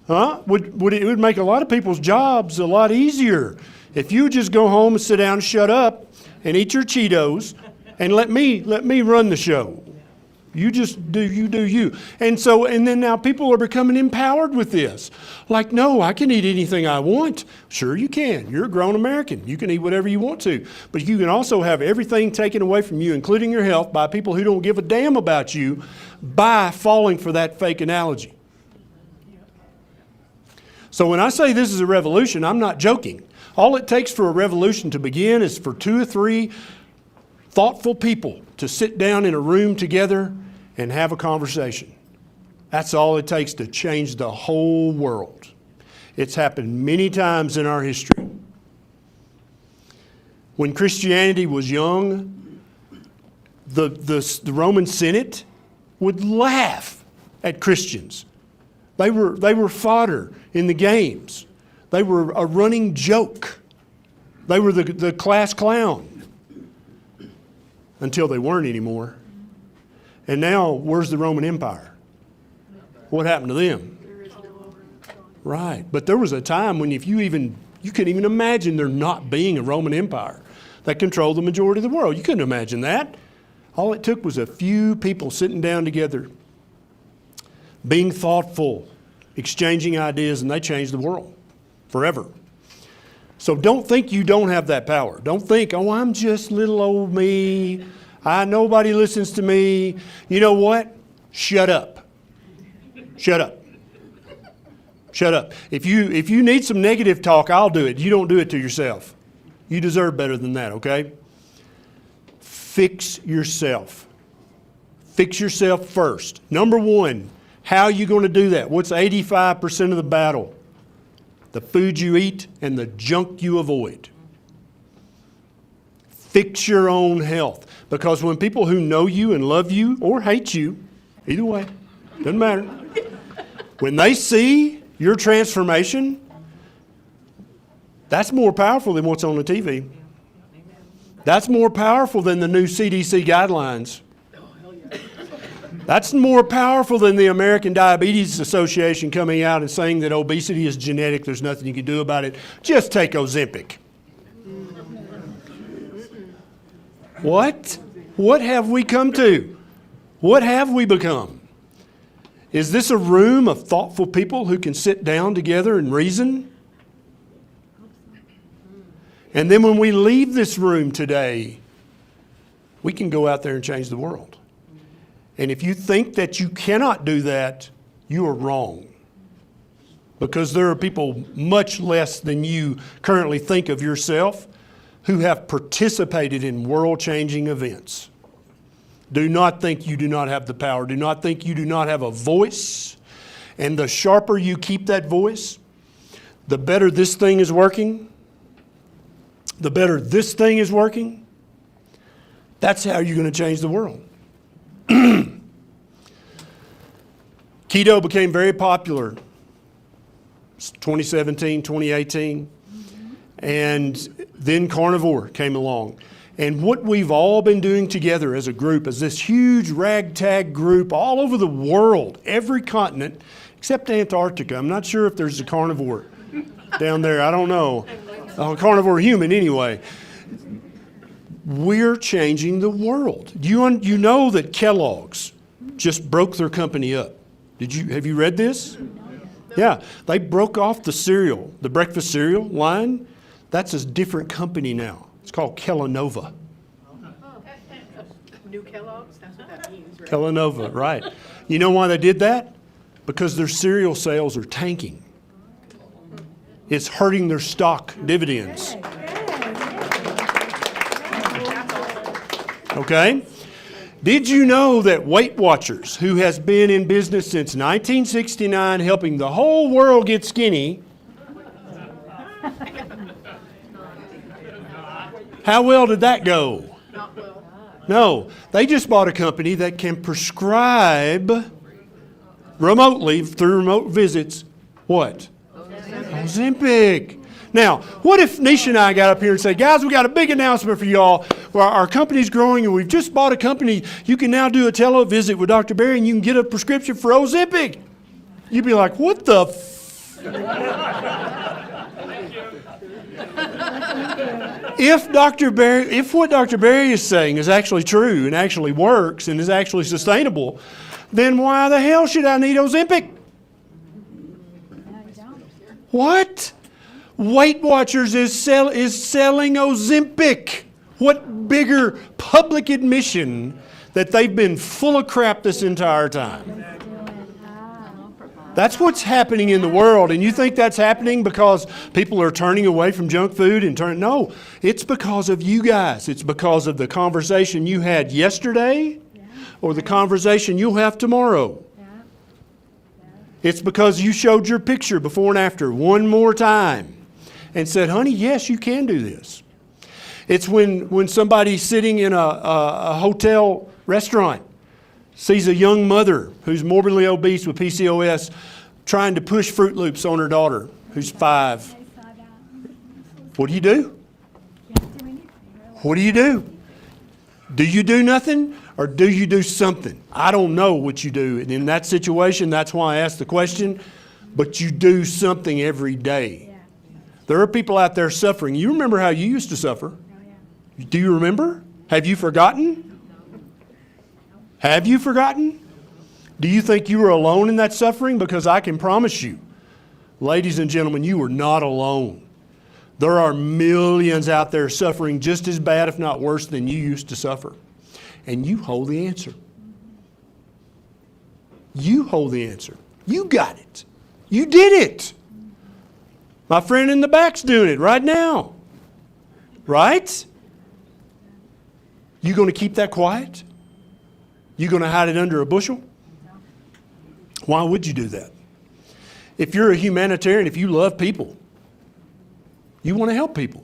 Huh? It would make a lot of people's jobs a lot easier if you just go home and sit down and shut up and eat your Cheetos and let me run the show. You just do you. And then now people are becoming empowered with this. Like, no, I can eat anything I want. Sure you can. You're a grown American. You can eat whatever you want to. But you can also have everything taken away from you, including your health, by people who don't give a damn about you by falling for that fake analogy. So when I say this is a revolution, I'm not joking. All it takes for a revolution to begin is for 2 or 3 thoughtful people to sit down in a room together and have a conversation. That's all it takes to change the whole world. It's happened many times in our history. When Christianity was young, the Roman Senate would laugh at Christians. They were fodder in the games. They were a running joke. They were the class clown. Until they weren't anymore. And now, where's the Roman Empire? What happened to them? Right. But there was a time when you couldn't even imagine there not being a Roman Empire that controlled the majority of the world. You couldn't imagine that. All it took was a few people sitting down together, being thoughtful, exchanging ideas, and they changed the world forever. So don't think you don't have that power. Don't think, oh, I'm just little old me. Nobody listens to me. You know what? Shut up. Shut up. Shut up. If you need some negative talk, I'll do it. You don't do it to yourself. You deserve better than that, okay? Fix yourself. Fix yourself first. Number 1, how are you going to do that? What's 85% of the battle? The food you eat and the junk you avoid. Fix your own health. Because when people who know you and love you or hate you, either way, doesn't matter, when they see your transformation, that's more powerful than what's on the TV. That's more powerful than the new CDC guidelines. That's more powerful than the American Diabetes Association coming out and saying that obesity is genetic, there's nothing you can do about it. Just take Ozempic. What? What have we come to? What have we become? Is this a room of thoughtful people who can sit down together and reason? And then when we leave this room today, we can go out there and change the world. And if you think that you cannot do that, you are wrong. Because there are people much less than you currently think of yourself who have participated in world-changing events. Do not think you do not have the power. Do not think you do not have a voice. And the sharper you keep that voice, the better this thing is working, the better this thing is working. That's how you're going to change the world. Keto became very popular 2017, 2018. And then carnivore came along. And what we've all been doing together as a group, as this huge ragtag group all over the world, every continent, except Antarctica. I'm not sure if there's a carnivore down there. I don't know. A carnivore human anyway. We're changing the world. You know that Kellogg's just broke their company up. Have you read this? Yeah, they broke off the cereal, the breakfast cereal line. That's a different company now. It's called Kellanova. New Kellogg's, that's what that means, right? Kellanova, right. You know why they did that? Because their cereal sales are tanking. It's hurting their stock dividends. Okay? Did you know that Weight Watchers, who has been in business since 1969 helping the whole world get skinny, how well did that go? Not well. No, they just bought a company that can prescribe remotely through remote visits what? Ozempic. Now, what if Neisha and I got up here and said, guys, we got a big announcement for y'all. Our company's growing and we've just bought a company. You can now do a televisit with Dr. Berry and you can get a prescription for Ozempic. You'd be like, what the If what Dr. Berry is saying is actually true and actually works and is actually sustainable, then why the hell should I need Ozempic? What? Weight Watchers is selling Ozempic. What bigger public admission that they've been full of crap this entire time? That's what's happening in the world. And you think that's happening because people are turning away from junk food and no, it's because of you guys. It's because of the conversation you had yesterday or the conversation you'll have tomorrow. It's because you showed your picture before and after one more time and said, honey, yes, you can do this. It's when somebody's sitting in a hotel restaurant, sees a young mother who's morbidly obese with PCOS trying to push Fruit Loops on her daughter who's 5. What do you do? What do you do? Do you do nothing or do you do something? I don't know what you do. And in that situation, that's why I asked the question, but you do something every day. There are people out there suffering. You remember how you used to suffer. Do you remember? Have you forgotten? Have you forgotten? Do you think you were alone in that suffering? Because I can promise you, ladies and gentlemen, you are not alone. There are millions out there suffering just as bad, if not worse, than you used to suffer. And you hold the answer. You hold the answer. You got it. You did it. My friend in the back's doing it right now. Right? You going to keep that quiet? You going to hide it under a bushel? Why would you do that? If you're a humanitarian, if you love people, you want to help people.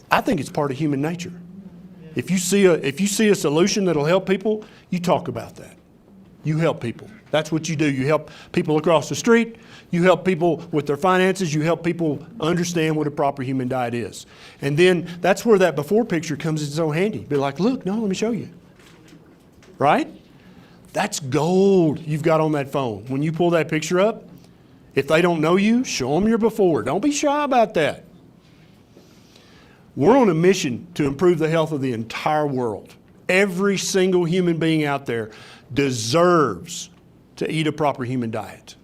I think it's part of human nature. If you see a solution that'll help people, you talk about that. You help people. That's what you do. You help people across the street. You help people with their finances. You help people understand what a proper human diet is. And then that's where that before picture comes in so handy. Be like, look, no, let me show you. Right? That's gold you've got on that phone. When you pull that picture up, if they don't know you, show them your before. Don't be shy about that. We're on a mission to improve the health of the entire world. Every single human being out there deserves to eat a proper human diet.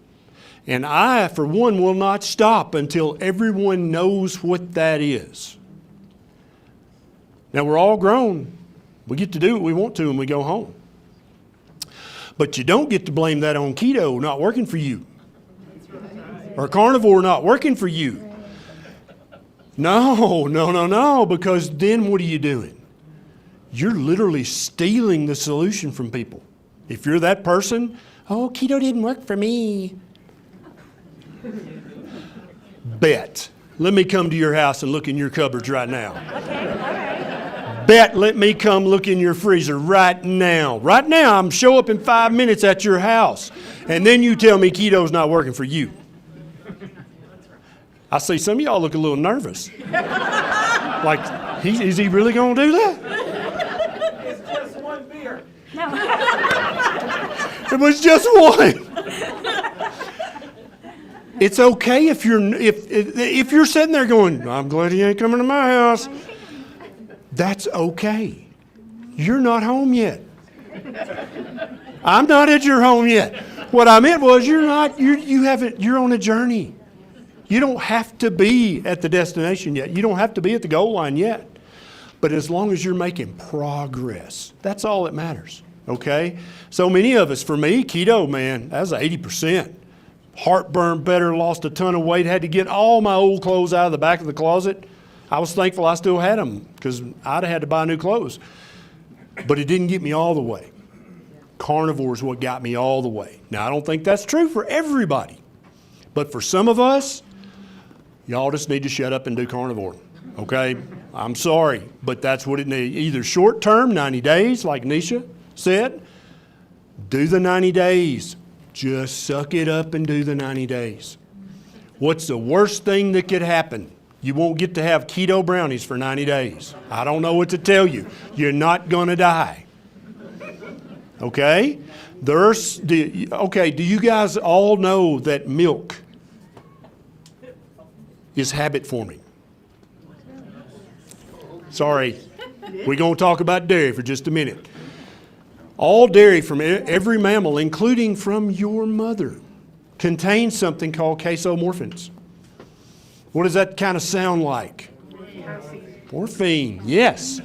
And I, for one, will not stop until everyone knows what that is. Now, we're all grown. We get to do what we want to when we go home. But you don't get to blame that on keto not working for you. Or carnivore not working for you. No, because then what are you doing? You're literally stealing the solution from people. If you're that person, oh, keto didn't work for me. Bet Let me come to your house and look in your cupboards right now. Bet, let me come look in your freezer right now. Right now, I'm show up in 5 minutes at your house. And then you tell me keto's not working for you. I see some of y'all look a little nervous. Like, is he really going to do that? It's just one beer. It was just one. It's okay if you're sitting there going, I'm glad he ain't coming to my house. That's okay. You're not home yet. I'm not at your home yet. What I meant was you're on a journey. You don't have to be at the destination yet. You don't have to be at the goal line yet. But as long as you're making progress, that's all that matters. Okay? So many of us, for me, keto, man, that was 80%. Heartburn better, lost a ton of weight, had to get all my old clothes out of the back of the closet. I was thankful I still had them because I'd have had to buy new clothes. But it didn't get me all the way. Carnivore is what got me all the way. Now, I don't think that's true for everybody. But for some of us, y'all just need to shut up and do carnivore. Okay? I'm sorry, but that's what it needs. Either short term, 90 days, like Neisha said, do the 90 days. Just suck it up and do the 90 days. What's the worst thing that could happen? You won't get to have keto brownies for 90 days. I don't know what to tell you. You're not going to die. Okay? Do you guys all know that milk is habit forming? Sorry. We're going to talk about dairy for just a minute. All dairy from every mammal, including from your mother, contains something called casomorphins. What does that kind of sound like? Morphine, yes.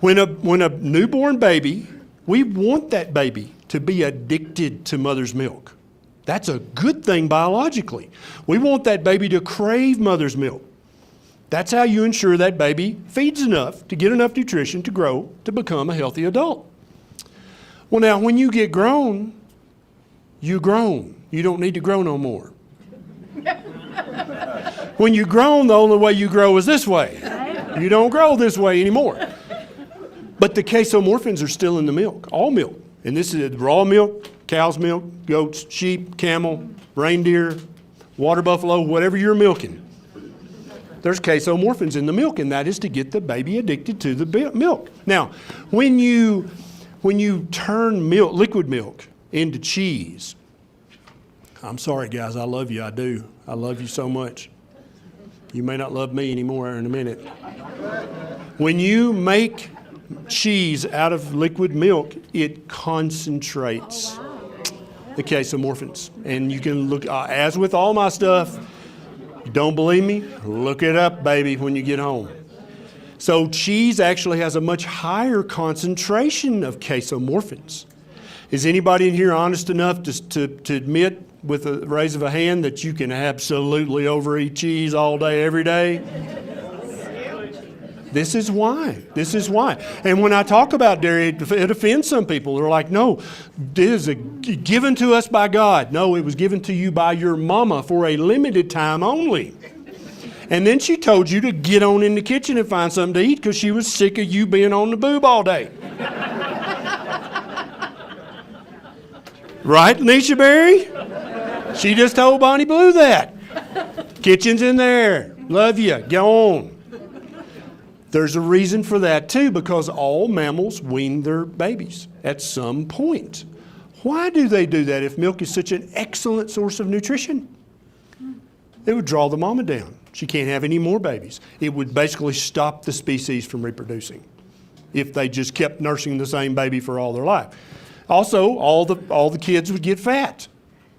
When a newborn baby, we want that baby to be addicted to mother's milk. That's a good thing biologically. We want that baby to crave mother's milk. That's how you ensure that baby feeds enough to get enough nutrition to grow to become a healthy adult. Well, now, when you get grown, you grown. You don't need to grow no more. When you grown, the only way you grow is this way. You don't grow this way anymore. But the casomorphins are still in the milk, all milk. And this is raw milk, cow's milk, goats, sheep, camel, reindeer, water buffalo, whatever you're milking. There's casomorphins in the milk, and that is to get the baby addicted to the milk. Now, when you turn milk, liquid milk into cheese, I'm sorry, guys, I love you, I do. I love you so much. You may not love me anymore in a minute. When you make cheese out of liquid milk, it concentrates the casomorphins. And you can look, as with all my stuff, you don't believe me? Look it up, baby, when you get home. So cheese actually has a much higher concentration of casomorphins. Is anybody in here honest enough to admit with a raise of a hand that you can absolutely overeat cheese all day, every day? This is why. This is why. And when I talk about dairy, it offends some people. They're like, no, this is given to us by God. No, it was given to you by your mama for a limited time only. And then she told you to get on in the kitchen and find something to eat because she was sick of you being on the boob all day. Right, Neisha Berry? She just told Bonnie Blue that. Kitchen's in there. Love you. Go on. There's a reason for that too, because all mammals wean their babies at some point. Why do they do that if milk is such an excellent source of nutrition? It would draw the mama down. She can't have any more babies. It would basically stop the species from reproducing if they just kept nursing the same baby for all their life. Also, all the kids would get fat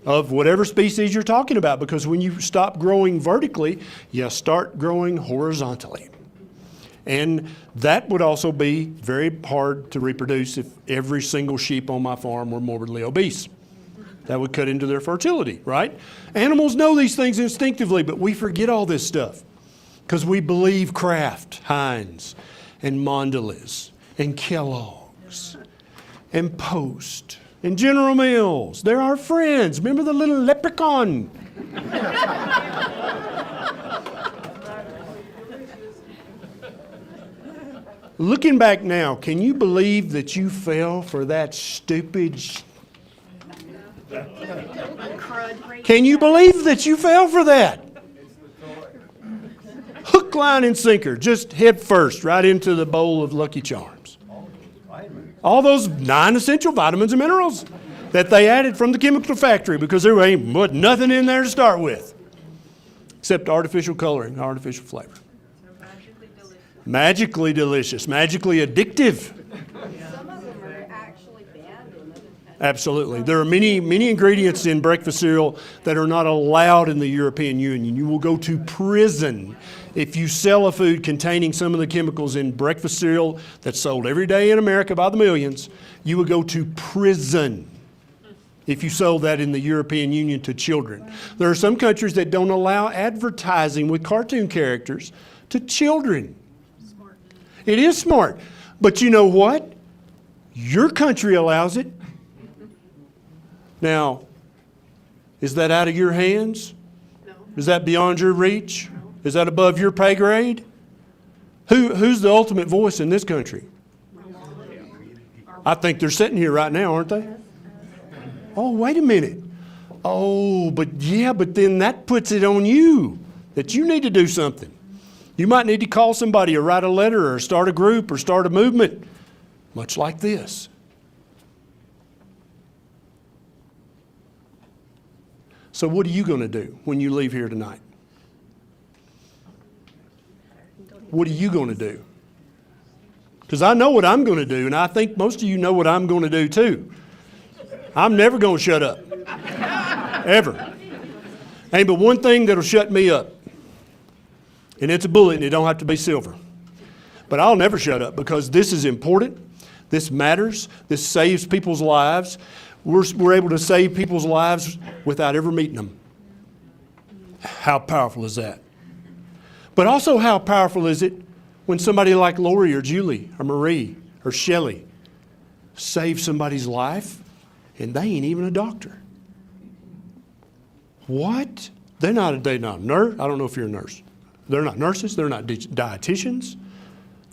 of whatever species you're talking about, because when you stop growing vertically, you start growing horizontally. And that would also be very hard to reproduce if every single sheep on my farm were morbidly obese. That would cut into their fertility, right? Animals know these things instinctively, but we forget all this stuff because we believe Kraft, Heinz, and Mondelez, and Kellogg's, and Post, and General Mills. They're our friends. Remember the little leprechaun? Looking back now, can you believe that you fell for that stupid? Can you believe that you fell for that? Hook, line, and sinker, just head first right into the bowl of Lucky Charms. All those 9 essential vitamins and minerals that they added from the chemical factory because there ain't nothing in there to start with except artificial coloring, artificial flavor. Magically delicious, magically addictive. Some of them are actually banned in other countries. Absolutely. There are many ingredients in breakfast cereal that are not allowed in the European Union. You will go to prison if you sell a food containing some of the chemicals in breakfast cereal that's sold every day in America by the millions. You would go to prison if you sold that in the European Union to children. There are some countries that don't allow advertising with cartoon characters to children. It is smart. But you know what? Your country allows it. Now, is that out of your hands? No. Is that beyond your reach? Is that above your pay grade? Who's the ultimate voice in this country? I think they're sitting here right now, aren't they? Oh, wait a minute. Oh, but then that puts it on you that you need to do something. You might need to call somebody or write a letter or start a group or start a movement, much like this. So what are you going to do when you leave here tonight? What are you going to do? Because I know what I'm going to do, and I think most of you know what I'm going to do too. I'm never going to shut up. Ever. Ain't but one thing that'll shut me up. And it's a bullet, and it don't have to be silver. But I'll never shut up because this is important. This matters. This saves people's lives. We're able to save people's lives without ever meeting them. How powerful is that? But also, how powerful is it when somebody like Lori or Julie or Marie or Shelley saves somebody's life and they ain't even a doctor? What? They're not a nurse. I don't know if you're a nurse. They're not nurses. They're not dietitians.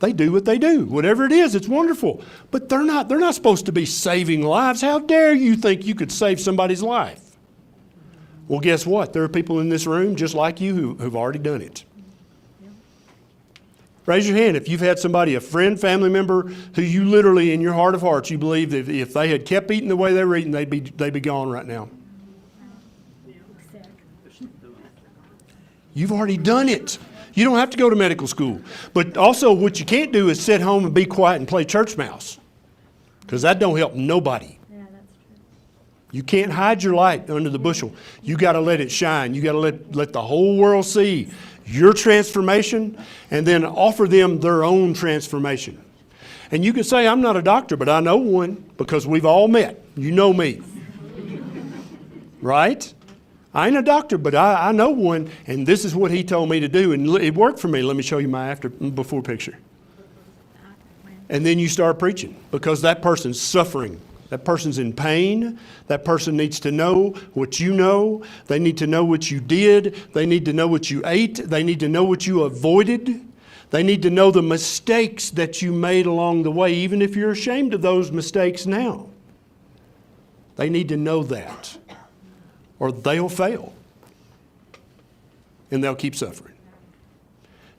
They do what they do. Whatever it is, it's wonderful. But they're not supposed to be saving lives. How dare you think you could save somebody's life? Well, guess what? There are people in this room just like you who've already done it. Raise your hand if you've had somebody, a friend, family member, who you literally, in your heart of hearts, you believe that if they had kept eating the way they were eating, they'd be gone right now. You've already done it. You don't have to go to medical school. But also what you can't do is sit home and be quiet and play church mouse. Because that don't help nobody. Yeah, that's true. You can't hide your light under the bushel. You got to let it shine. You got to let the whole world see your transformation and then offer them their own transformation. And you can say, I'm not a doctor, but I know one because we've all met. You know me. Right? I ain't a doctor, but I know one, and this is what he told me to do, and it worked for me. Let me show you my before picture. And then you start preaching because that person's suffering. That person's in pain. That person needs to know what you know. They need to know what you did. They need to know what you ate. They need to know what you avoided. They need to know the mistakes that you made along the way, even if you're ashamed of those mistakes now. They need to know that, or they'll fail. And they'll keep suffering.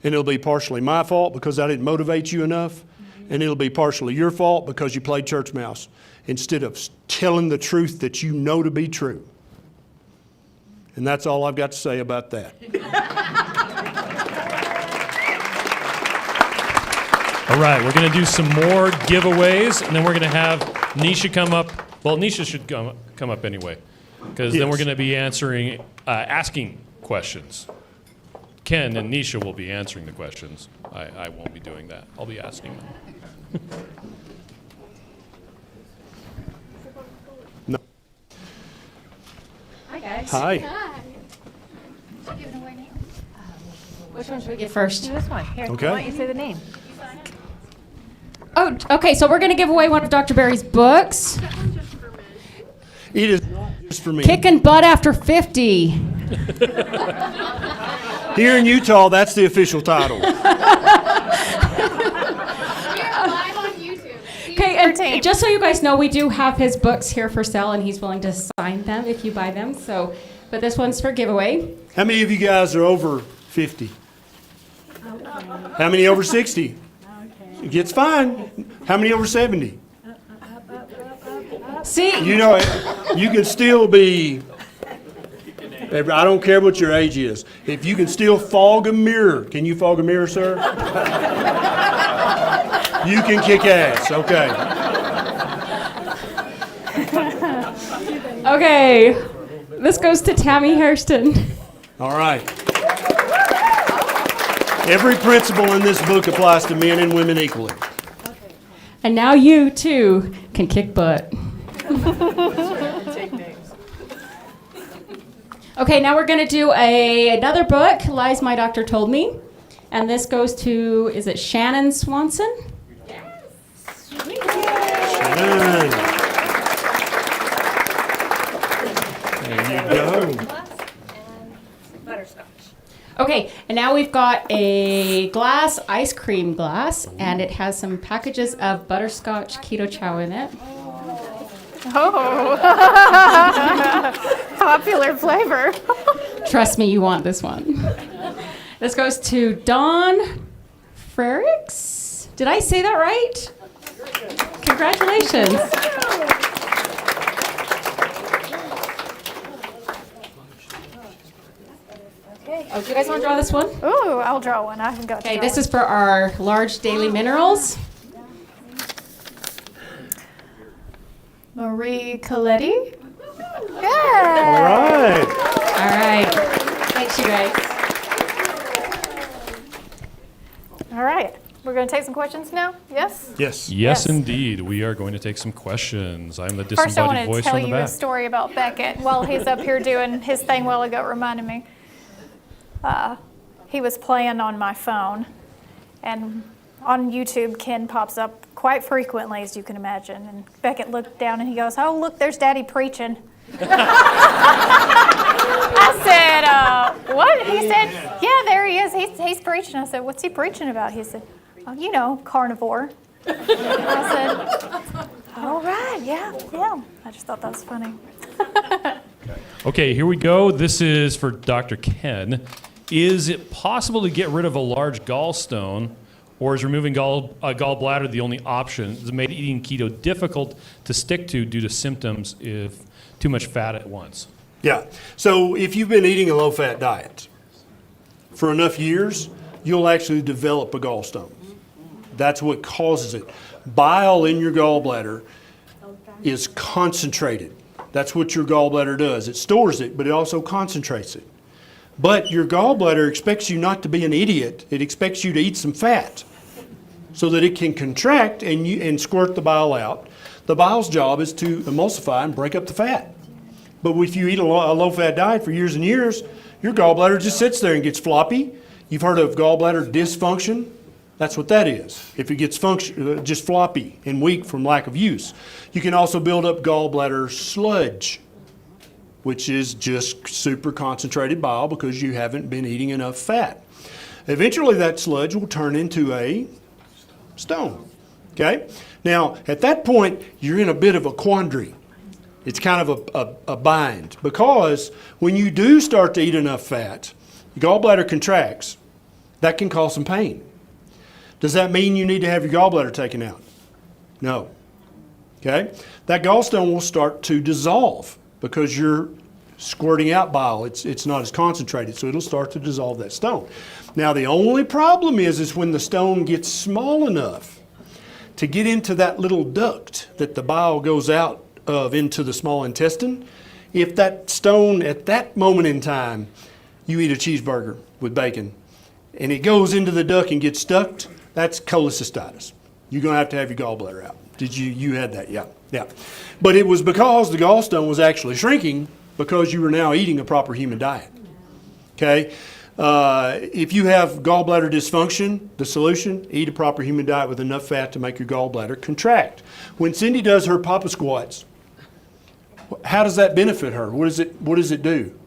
And it'll be partially my fault because I didn't motivate you enough. And it'll be partially your fault because you played church mouse instead of telling the truth that you know to be true. And that's all I've got to say about that. All right, we're going to do some more giveaways, and then we're going to have Neisha come up. Well, Neisha should come up anyway, because then we're going to be asking questions. Ken and Neisha will be answering the questions. I won't be doing that. I'll be asking them. No. Hi, guys. Hi. Which one should we get first? This one. Here, Okay. why don't you say the name? Oh, okay, so we're going to give away one of Dr. Berry's books, It is just for me. Kicking Butt After 50. Here in Utah, that's the official title. team. Just so you guys know, we do have his books here for sale, and he's willing to sign them if you buy them. So, but this one's for giveaway. How many of you guys are over 50? How many over 60? It's fine. How many over 70? See, You know, you can still be, I don't care what your age is. If you can still fog a mirror, can you fog a mirror, sir? You can kick ass, okay. okay, this goes to Tammy Hairston. All right. Every principle in this book applies to men and women equally. And now you, too, can kick butt. Okay, now we're going to do another book, Lies My Doctor Told Me. And this goes to, is it Shannon Swanson? Shannon. There you go. Butterscotch. Okay, and now we've got a glass, ice cream glass, and it has some packages of butterscotch keto chow in it. Oh, popular flavor. Trust me, you want this one. This goes to Dawn Frericks. Did I say that right? Congratulations. Oh, do you guys want to draw this one? Ooh, I'll draw one. I haven't got to Okay, draw this one. is for our large daily minerals. Marie Coletti. All Yeah. right. All right. Thanks, you guys. All right. We're going to take some questions now? Yes? Yes. Yes, Yes. indeed. We are going to take some questions. I'm the First, I disembodied want to voice tell from the you a back. story about Beckett. While he's up here doing his thing a while ago, it reminded me. He was playing on my phone, and on YouTube, Ken pops up quite frequently, as you can imagine. And Beckett looked down and he goes, "Oh, look, there's Daddy preaching." I said, "What?" He said, "Yeah, there he is. He's preaching." I said, "What's he preaching about?" He said, "Oh, you know, carnivore." I said, "All right, yeah." I just thought that was funny. Okay, here we go. This is for Dr. Ken. Is it possible to get rid of a large gallstone, or is removing gallbladder the only option? It's made eating keto difficult to stick to due to symptoms if too much fat at once. Yeah. So if you've been eating a low-fat diet for enough years, you'll actually develop a gallstone. That's what causes it. Bile in your gallbladder is concentrated. That's what your gallbladder does. It stores it, but it also concentrates it. But your gallbladder expects you not to be an idiot. It expects you to eat some fat so that it can contract and squirt the bile out. The bile's job is to emulsify and break up the fat. But if you eat a low-fat diet for years and years, your gallbladder just sits there and gets floppy. You've heard of gallbladder dysfunction? That's what that is. If it gets just floppy and weak from lack of use. You can also build up gallbladder sludge, which is just super concentrated bile because you haven't been eating enough fat. Eventually that sludge will turn into a stone, okay? Now, at that point, you're in a bit of a quandary. It's kind of a bind because when you do start to eat enough fat, your gallbladder contracts. That can cause some pain. Does that mean you need to have your gallbladder taken out? No. Okay? That gallstone will start to dissolve because you're squirting out bile. It's not as concentrated, so it'll start to dissolve that stone. Now, the only problem is when the stone gets small enough to get into that little duct that the bile goes out of into the small intestine. If that stone at that moment in time, you eat a cheeseburger with bacon, and it goes into the duct and gets stuck, that's cholecystitis. You're going to have your gallbladder out. You had that? Yeah. But it was because the gallstone was actually shrinking because you were now eating a proper human diet. Okay? If you have gallbladder dysfunction, the solution, eat a proper human diet with enough fat to make your gallbladder contract. When Cindy does her papa squats, how does that benefit her? What does it do?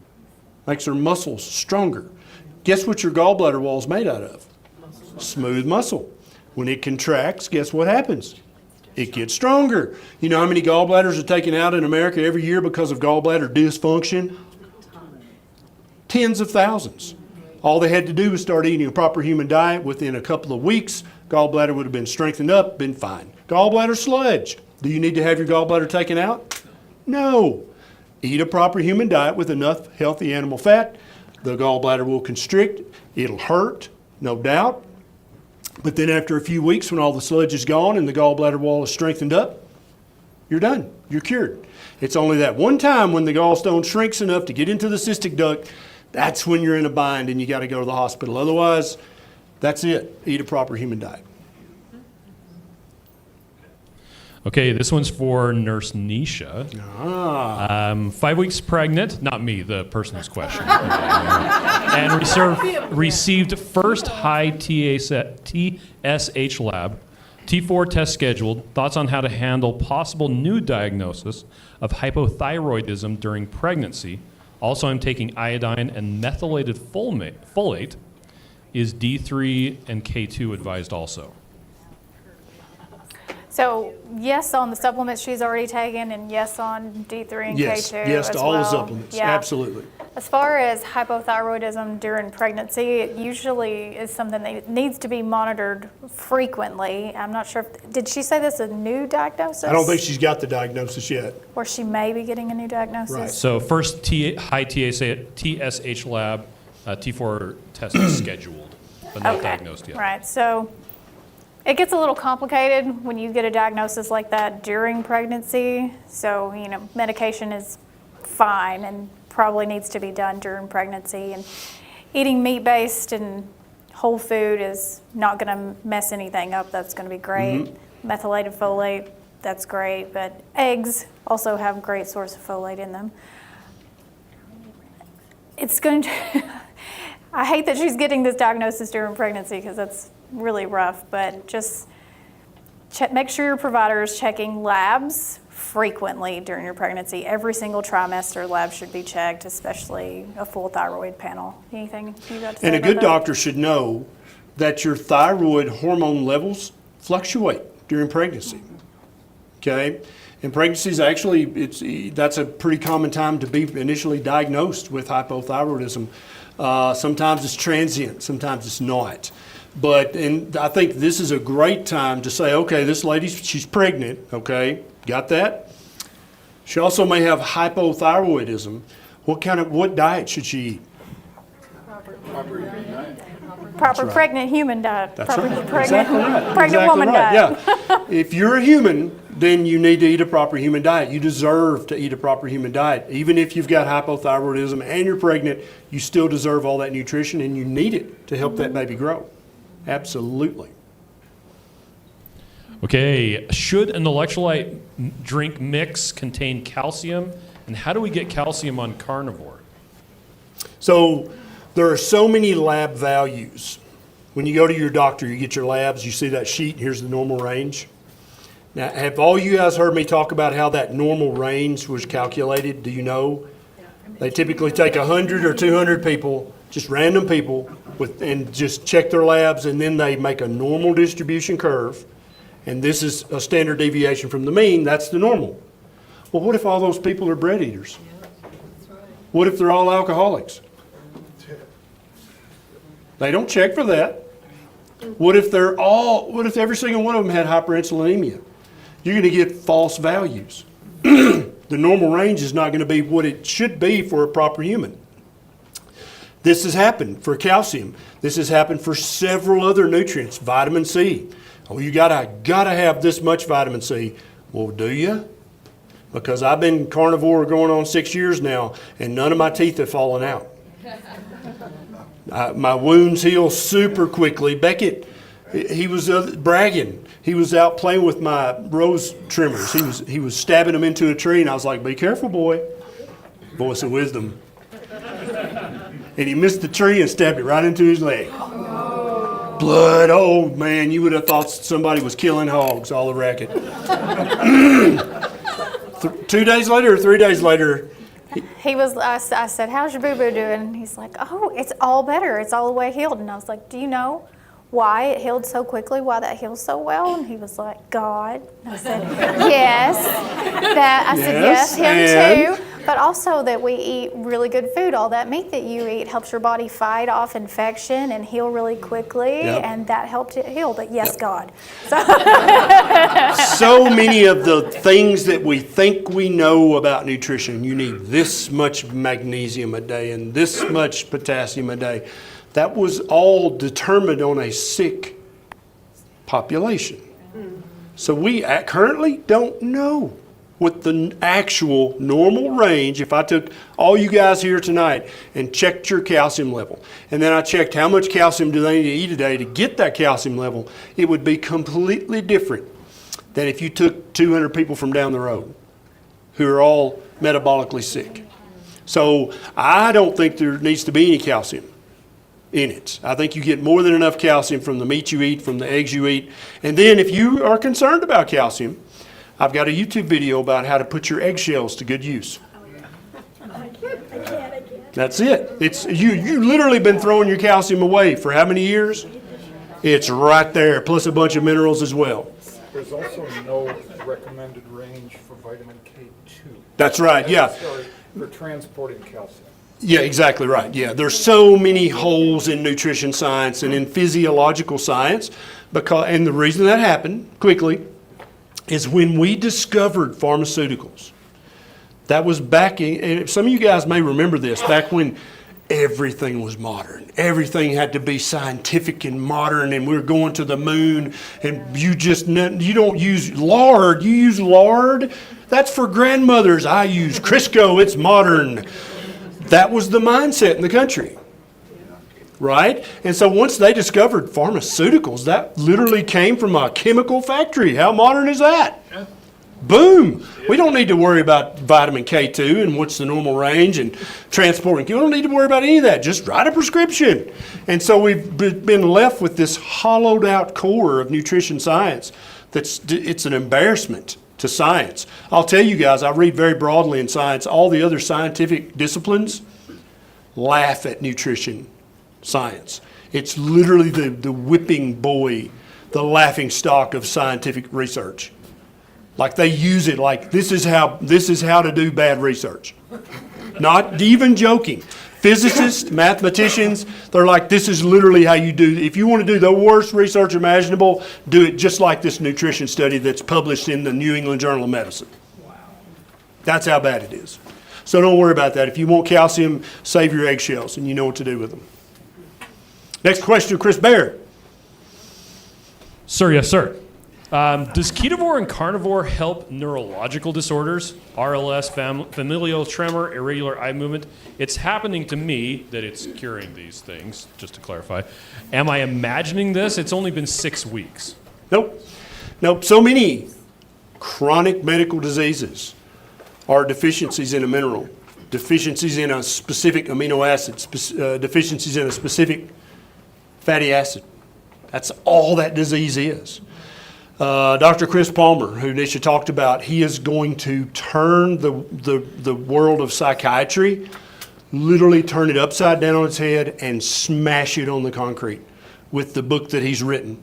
Makes her muscles stronger. Guess what your gallbladder wall is made out of? Smooth muscle. When it contracts, guess what happens? It gets stronger. You know how many gallbladders are taken out in America every year because of gallbladder dysfunction? Tens of thousands. All they had to do was start eating a proper human diet. Within a couple of weeks, gallbladder would have been strengthened up, been fine. Gallbladder sludge. Do you need to have your gallbladder taken out? No. Eat a proper human diet with enough healthy animal fat. The gallbladder will constrict. It'll hurt, no doubt. But then after a few weeks, when all the sludge is gone and the gallbladder wall is strengthened up, you're done. You're cured. It's only that one time when the gallstone shrinks enough to get into the cystic duct, that's when you're in a bind and you got to go to the hospital. Otherwise, that's it. Eat a proper human diet. Okay, this one's for Nurse Neisha. 5 weeks pregnant, not me, the person's question. And received first high TSH lab, T4 test scheduled. Thoughts on how to handle possible new diagnosis of hypothyroidism during pregnancy. Also, I'm taking iodine and methylated folate. Is D3 and K2 advised also? So yes on the supplements she's already taken, and yes on D3 and Yes, K2 yes as to all the well. supplements. Yeah. Absolutely. As far as hypothyroidism during pregnancy, it usually is something that needs to be monitored frequently. I'm not sure did she say this is a new diagnosis? I don't think she's got the diagnosis yet. Or she may be getting a new diagnosis. Right. So first high TSH lab, T4 test is scheduled, but not diagnosed yet. Right. So it gets a little complicated when you get a diagnosis like that during pregnancy. So, medication is fine and probably needs to be done during pregnancy. And eating meat-based and whole food is not going to mess anything up. That's going to be great. Methylated folate, that's great. But eggs also have a great source of folate in them. It's going to... I hate that she's getting this diagnosis during pregnancy because that's really rough, but just make sure your provider is checking labs frequently during your pregnancy. Every single trimester lab should be checked, especially a full thyroid panel. Anything you got to say And a about good that? doctor should know that your thyroid hormone levels fluctuate during pregnancy. Okay? And pregnancy is actually, that's a pretty common time to be initially diagnosed with hypothyroidism. Sometimes it's transient, sometimes it's not. And I think this is a great time to say, okay, this lady, she's pregnant, okay, got that? She also may have hypothyroidism. What diet should she eat? Proper pregnant human diet. That's Proper right. pregnant, Exactly right. pregnant Exactly woman right. diet. Yeah. If you're a human, then you need to eat a proper human diet. You deserve to eat a proper human diet. Even if you've got hypothyroidism and you're pregnant, you still deserve all that nutrition and you need it to help that baby grow. Absolutely. Okay, should an electrolyte drink mix contain calcium? And how do we get calcium on carnivore? So there are so many lab values. When you go to your doctor, you get your labs, you see that sheet, here's the normal range. Now, have all you guys heard me talk about how that normal range was calculated? Do you know? They typically take 100 or 200 people, just random people, and just check their labs, and then they make a normal distribution curve. And this is a standard deviation from the mean. That's the normal. Well, what if all those people are bread eaters? What if they're all alcoholics? They don't check for that. What if every single one of them had hyperinsulinemia? You're going to get false values. The normal range is not going to be what it should be for a proper human. This has happened for calcium. This has happened for several other nutrients. Vitamin C. Oh, you gotta have this much vitamin C. Well, do you? Because I've been carnivore going on 6 years now, and none of my teeth have fallen out. My wounds heal super quickly. Beckett, he was bragging. He was out playing with my rose trimmers. He was stabbing them into a tree, and I was like, "Be careful, boy." Voice of wisdom. And he missed the tree and stabbed it right into his leg. Blood, oh man, you would have thought somebody was killing hogs, all the racket. 2 days later or 3 days later, I said, how's your boo-boo doing? He's like, oh, it's all better. It's all the way healed. And I was like, do you know why it healed so quickly, why that heals so well. And he was like, God. And I said, yes. I said, yes, him too. But also that we eat really good food. All that meat that you eat helps your body fight off infection and heal really quickly. Yep. And that helped it heal. But yes, Yep. God. So many of the things that we think we know about nutrition, you need this much magnesium a day and this much potassium a day. That was all determined on a sick population. So we currently don't know what the actual normal range, if I took all you guys here tonight and checked your calcium level, and then I checked how much calcium do they need to eat a day to get that calcium level, it would be completely different than if you took 200 people from down the road who are all metabolically sick. So I don't think there needs to be any calcium in it. I think you get more than enough calcium from the meat you eat, from the eggs you eat. And then if you are concerned about calcium, I've got a YouTube video about how to put your eggshells to good use. That's it. It's you literally been throwing your calcium away for how many years? It's right there, plus a bunch of minerals as well. There's also no recommended range for vitamin K2. That's right, yeah. Sorry, for transporting calcium. Yeah, exactly right. Yeah, there's so many holes in nutrition science and in physiological science, and the reason that happened quickly is when we discovered pharmaceuticals. That was back in, some of you guys may remember this, back when everything was modern. Everything had to be scientific and modern, and we were going to the moon, and you don't use lard, you use lard. That's for grandmothers. I use Crisco, it's modern. That was the mindset in the country. Right? And so once they discovered pharmaceuticals, that literally came from a chemical factory. How modern is that? Yeah. Boom. We don't need to worry about vitamin K2 and what's the normal range and transporting. You don't need to worry about any of that. Just write a prescription. And so we've been left with this hollowed out core of nutrition science. It's an embarrassment to science. I'll tell you guys, I read very broadly in science. All the other scientific disciplines laugh at nutrition science. It's literally the whipping boy, the laughing stock of scientific research. Like they use it like this is how to do bad research. Not even joking. Physicists, mathematicians, they're like, this is literally how you do, if you want to do the worst research imaginable, do it just like this nutrition study that's published in the New England Journal of Medicine. Wow. That's how bad it is. So don't worry about that. If you want calcium, save your eggshells and you know what to do with them. Next question, Chris Baird. Sir, yes, sir. Does ketovore and carnivore help neurological disorders? RLS, familial tremor, irregular eye movement. It's happening to me that it's curing these things, just to clarify. Am I imagining this? It's only been 6 weeks. Nope. So many chronic medical diseases are deficiencies in a mineral, deficiencies in a specific amino acid, deficiencies in a specific fatty acid. That's all that disease is. Dr. Chris Palmer, who Neisha talked about, he is going to turn the world of psychiatry, literally turn it upside down on its head and smash it on the concrete with the book that he's written,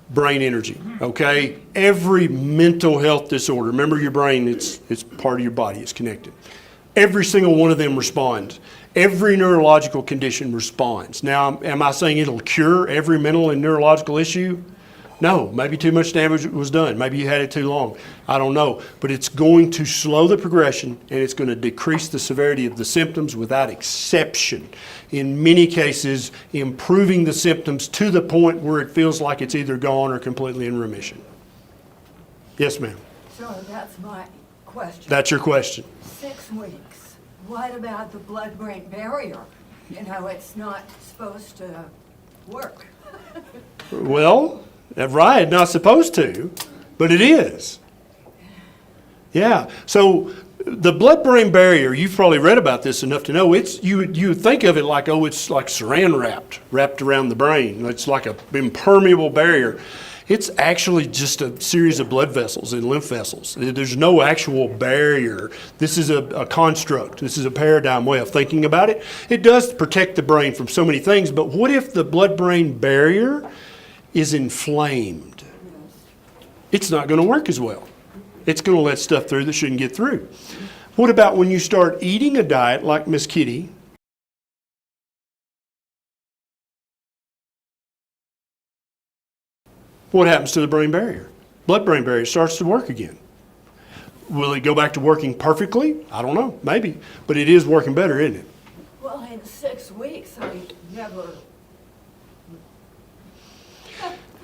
Brain Energy, okay? Every mental health disorder, remember your brain, it's part of your body, it's connected. Every single one of them responds. Every neurological condition responds. Now, am I saying it'll cure every mental and neurological issue? No, maybe too much damage was done. Maybe you had it too long. I don't know. But it's going to slow the progression and it's going to decrease the severity of the symptoms without exception. In many cases, improving the symptoms to the point where it feels like it's either gone or completely in remission. Yes, ma'am. So that's my question. That's your question. 6 weeks. What about the blood-brain barrier? You know, it's not supposed to work. Well, right, not supposed to, but it is. Yeah, so the blood-brain barrier, you've probably read about this enough to know, you think of it like, it's like saran wrapped around the brain. It's like an impermeable barrier. It's actually just a series of blood vessels and lymph vessels. There's no actual barrier. This is a construct. This is a paradigm way of thinking about it. It does protect the brain from so many things, but what if the blood-brain barrier is inflamed? It's not going to work as well. It's going to let stuff through that shouldn't get through. What about when you start eating a diet like Miss Kitty? What happens to the brain barrier? Blood-brain barrier starts to work again. Will it go back to working perfectly? I don't know, maybe. But it is working better, isn't it? Well, in 6 weeks, I never.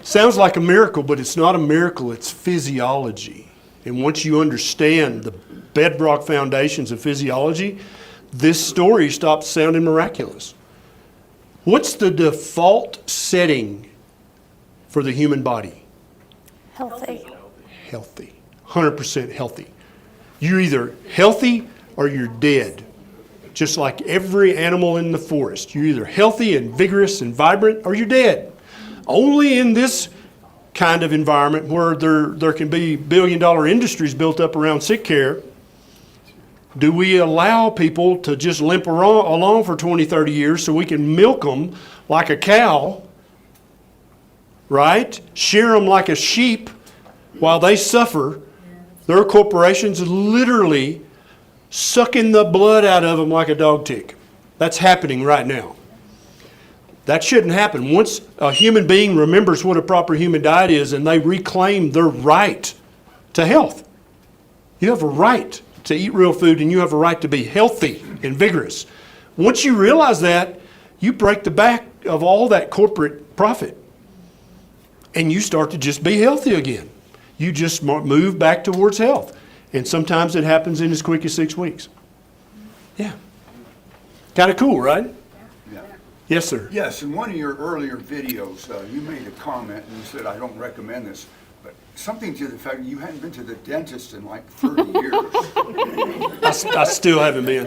Sounds like a miracle, but it's not a miracle, it's physiology. And once you understand the bedrock foundations of physiology, this story stops sounding miraculous. What's the default setting for the human body? Healthy. Healthy. 100% healthy. You're either healthy or you're dead. Just like every animal in the forest. You're either healthy and vigorous and vibrant or you're dead. Only in this kind of environment where there can be billion-dollar industries built up around sick care do we allow people to just limp along for 20, 30 years so we can milk them like a cow, right? Shear them like a sheep while they suffer. Their corporations are literally sucking the blood out of them like a dog tick. That's happening right now. That shouldn't happen. Once a human being remembers what a proper human diet is and they reclaim their right to health. You have a right to eat real food and you have a right to be healthy and vigorous. Once you realize that, you break the back of all that corporate profit and you start to just be healthy again. You just move back towards health. And sometimes it happens in as quick as 6 weeks. Yeah. Kind of cool, right? Yeah. Yes, sir. Yes, in one of your earlier videos, you made a comment and you said, I don't recommend this, but something to the fact that you hadn't been to the dentist in like 30 years. I still haven't been.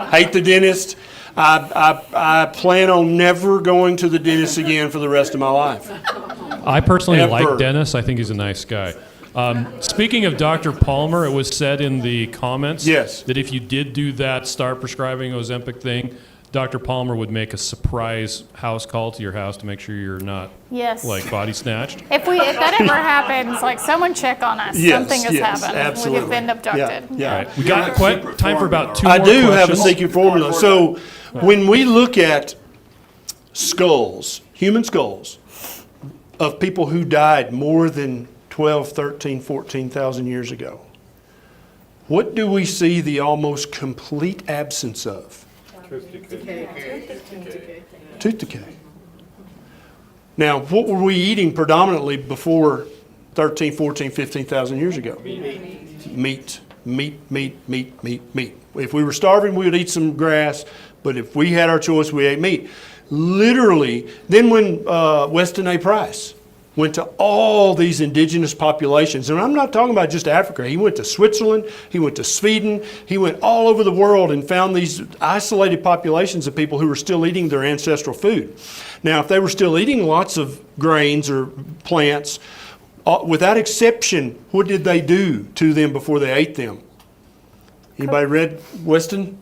Hate the dentist. I plan on never going to the dentist again for the rest of my life. I personally Ever. like Dennis. I think he's a nice guy. Speaking of Dr. Palmer, it was said in the comments Yes. that if you did do that start prescribing Ozempic thing, Dr. Palmer would make a surprise house call to your house to make sure you're not Yes. like body snatched. If that ever happens, like someone check on us. Yes, Something has yes, happened. absolutely. We've been abducted. Yeah. All right, we got time for about two I more do have a questions. secret formula. So when we look at skulls, human skulls, of people who died more than 12, 13, 14,000 years ago, what do we see the almost complete absence of? Tooth decay. Now, what were we eating predominantly before 13, 14, 15,000 years ago? Meat. If we were starving, we would eat some grass, but if we had our choice, we ate meat. Literally, then when Weston A. Price went to all these indigenous populations, and I'm not talking about just Africa, he went to Switzerland, he went to Sweden, he went all over the world and found these isolated populations of people who were still eating their ancestral food. Now, if they were still eating lots of grains or plants, without exception, what did they do to them before they ate them? Anybody read Weston?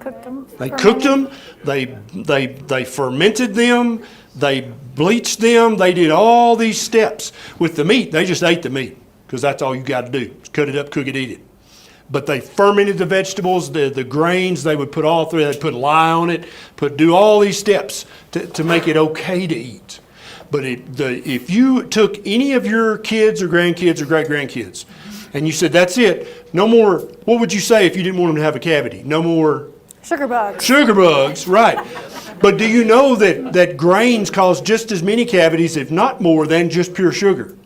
Cooked them. They cooked them, they fermented them, they bleached them, they did all these steps. With the meat, they just ate the meat because that's all you got to do. Cut it up, cook it, eat it. But they fermented the vegetables, the grains, they would put all through, they'd put lye on it, do all these steps to make it okay to eat. But if you took any of your kids or grandkids or great-grandkids and you said, that's it, no more, what would you say if you didn't want them to have a cavity? No more Sugar bugs. sugar bugs, right. But do you know that grains cause just as many cavities, if not more, than just pure sugar?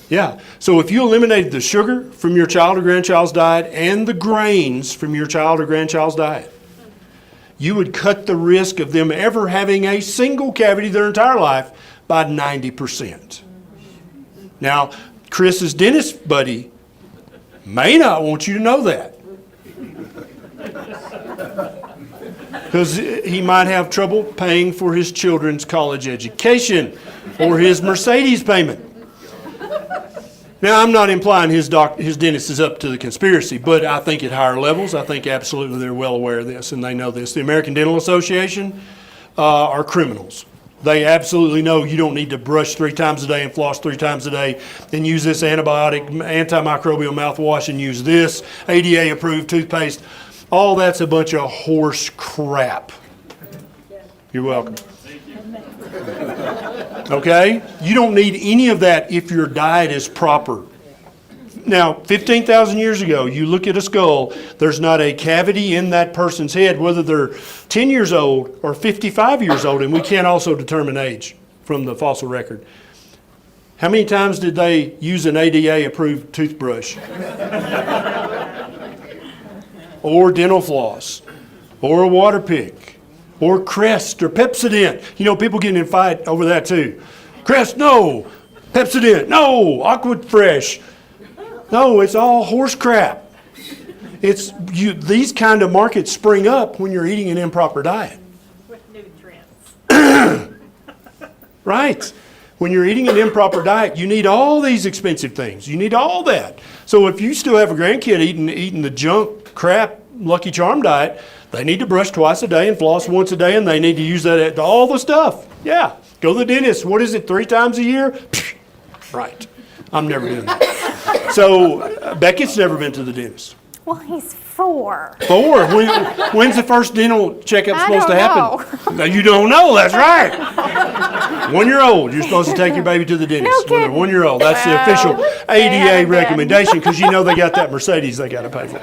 Yeah. So if you eliminated the sugar from your child or grandchild's diet and the grains from your child or grandchild's diet, you would cut the risk of them ever having a single cavity their entire life by 90%. Now, Chris's dentist buddy may not want you to know that, because he might have trouble paying for his children's college education. or his Mercedes payment. Now, I'm not implying his dentist is up to the conspiracy, but I think at higher levels, I think absolutely they're well aware of this and they know this. The American Dental Association are criminals. They absolutely know you don't need to brush 3 times a day and floss 3 times a day and use this antibiotic, antimicrobial mouthwash and use this ADA-approved toothpaste. All that's a bunch of horse crap. You're welcome. Okay? You don't need any of that if your diet is proper. Now, 15,000 years ago, you look at a skull, there's not a cavity in that person's head, whether they're 10 years old or 55 years old, and we can't also determine age from the fossil record. How many times did they use an ADA-approved toothbrush? Or dental floss? Or a water pick? Or Crest or Pepsodent? You know, people getting in a fight over that too. Crest, no. Pepsodent, no. Aqua Fresh. No, it's all horse crap. These kind of markets spring up when you're eating an improper diet. With nutrients. Right. When you're eating an improper diet, you need all these expensive things. You need all that. So if you still have a grandkid eating the junk, crap, Lucky Charm diet, they need to brush twice a day and floss once a day, and they need to use that all the stuff. Yeah. Go to the dentist. What is it, 3 times a year? Right. I'm never doing that. So Beckett's never been to the dentist. Well, he's 4. 4? When's the first dental checkup supposed to happen? No, you don't know. That's right. 1 year old, you're supposed to take your baby to the dentist when they're 1 year old. That's the official ADA recommendation because you know they got that Mercedes they got to pay for.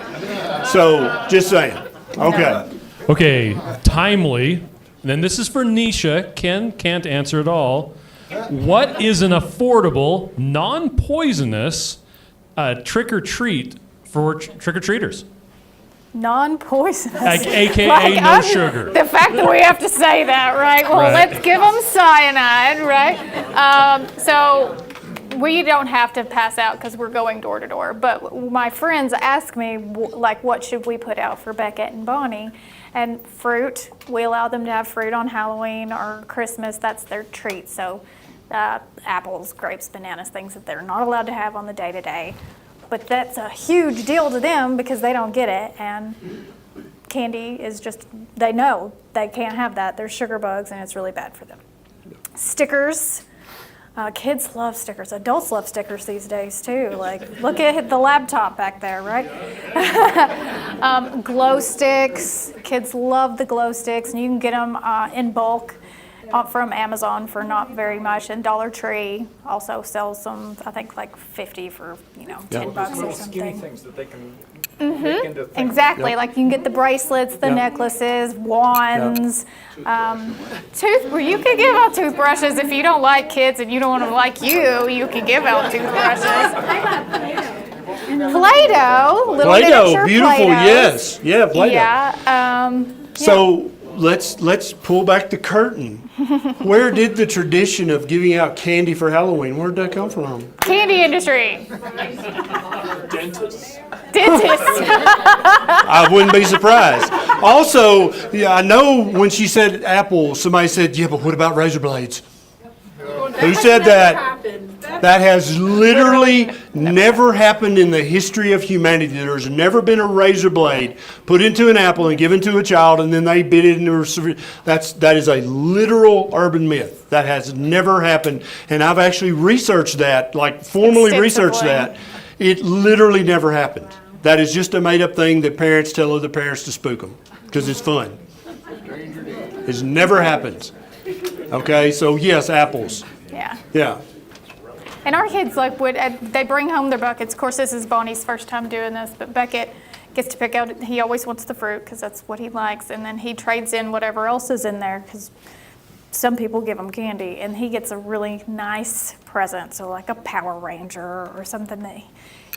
So just saying. Okay. Okay, timely. Then this is for Neisha. Ken can't answer at all. What is an affordable, non-poisonous trick-or-treat for trick-or-treaters? Non-poisonous. Like, AKA no sugar. The fact that we have to say that, right? Well, Right. let's give them cyanide, right? So we don't have to pass out because we're going door to door. But my friends ask me, like, what should we put out for Beckett and Bonnie? And fruit, we allow them to have fruit on Halloween or Christmas. That's their treat. So apples, grapes, bananas, things that they're not allowed to have on the day-to-day. But that's a huge deal to them because they don't get it. And candy is just, they know they can't have that. There's sugar bugs and it's really bad for them. Stickers. Kids love stickers. Adults love stickers these days too. Like, look at the laptop back there, right? Glow sticks. Kids love the glow sticks, and you can get them in bulk from Amazon for not very much. And Dollar Tree also sells some, I think, like 50 for $10 or Little skinny something. things that they can make into things. Exactly, like you can get the bracelets, the necklaces, wands, you can give out toothbrushes if you don't like kids and you don't want them like you can give out toothbrushes. Play-Doh, little Play-Doh, miniature beautiful, Play-Dohs. yes. Yeah, Play-Doh. Yeah. So let's pull back the curtain. Where did the tradition of giving out candy for Halloween, where did that come from? Candy industry. Dentists. I wouldn't be surprised. Also, yeah, I know when she said apple, somebody said, yeah, but what about razor blades? Who said that? That has literally never happened in the history of humanity. There's never been a razor blade put into an apple and given to a child and then they bit it into that is a literal urban myth. That has never happened. And I've actually researched that, like formally researched that. It literally never happened. That is just a made up thing that parents tell other parents to spook them because it's fun. It's never happened. Okay, so yes, apples. Yeah. Yeah. And our kids, like, they bring home their buckets. Of course, this is Bonnie's first time doing this, but Beckett gets to pick out, he always wants the fruit because that's what he likes, and then he trades in whatever else is in there because some people give him candy, and he gets a really nice present, so like a Power Ranger or something that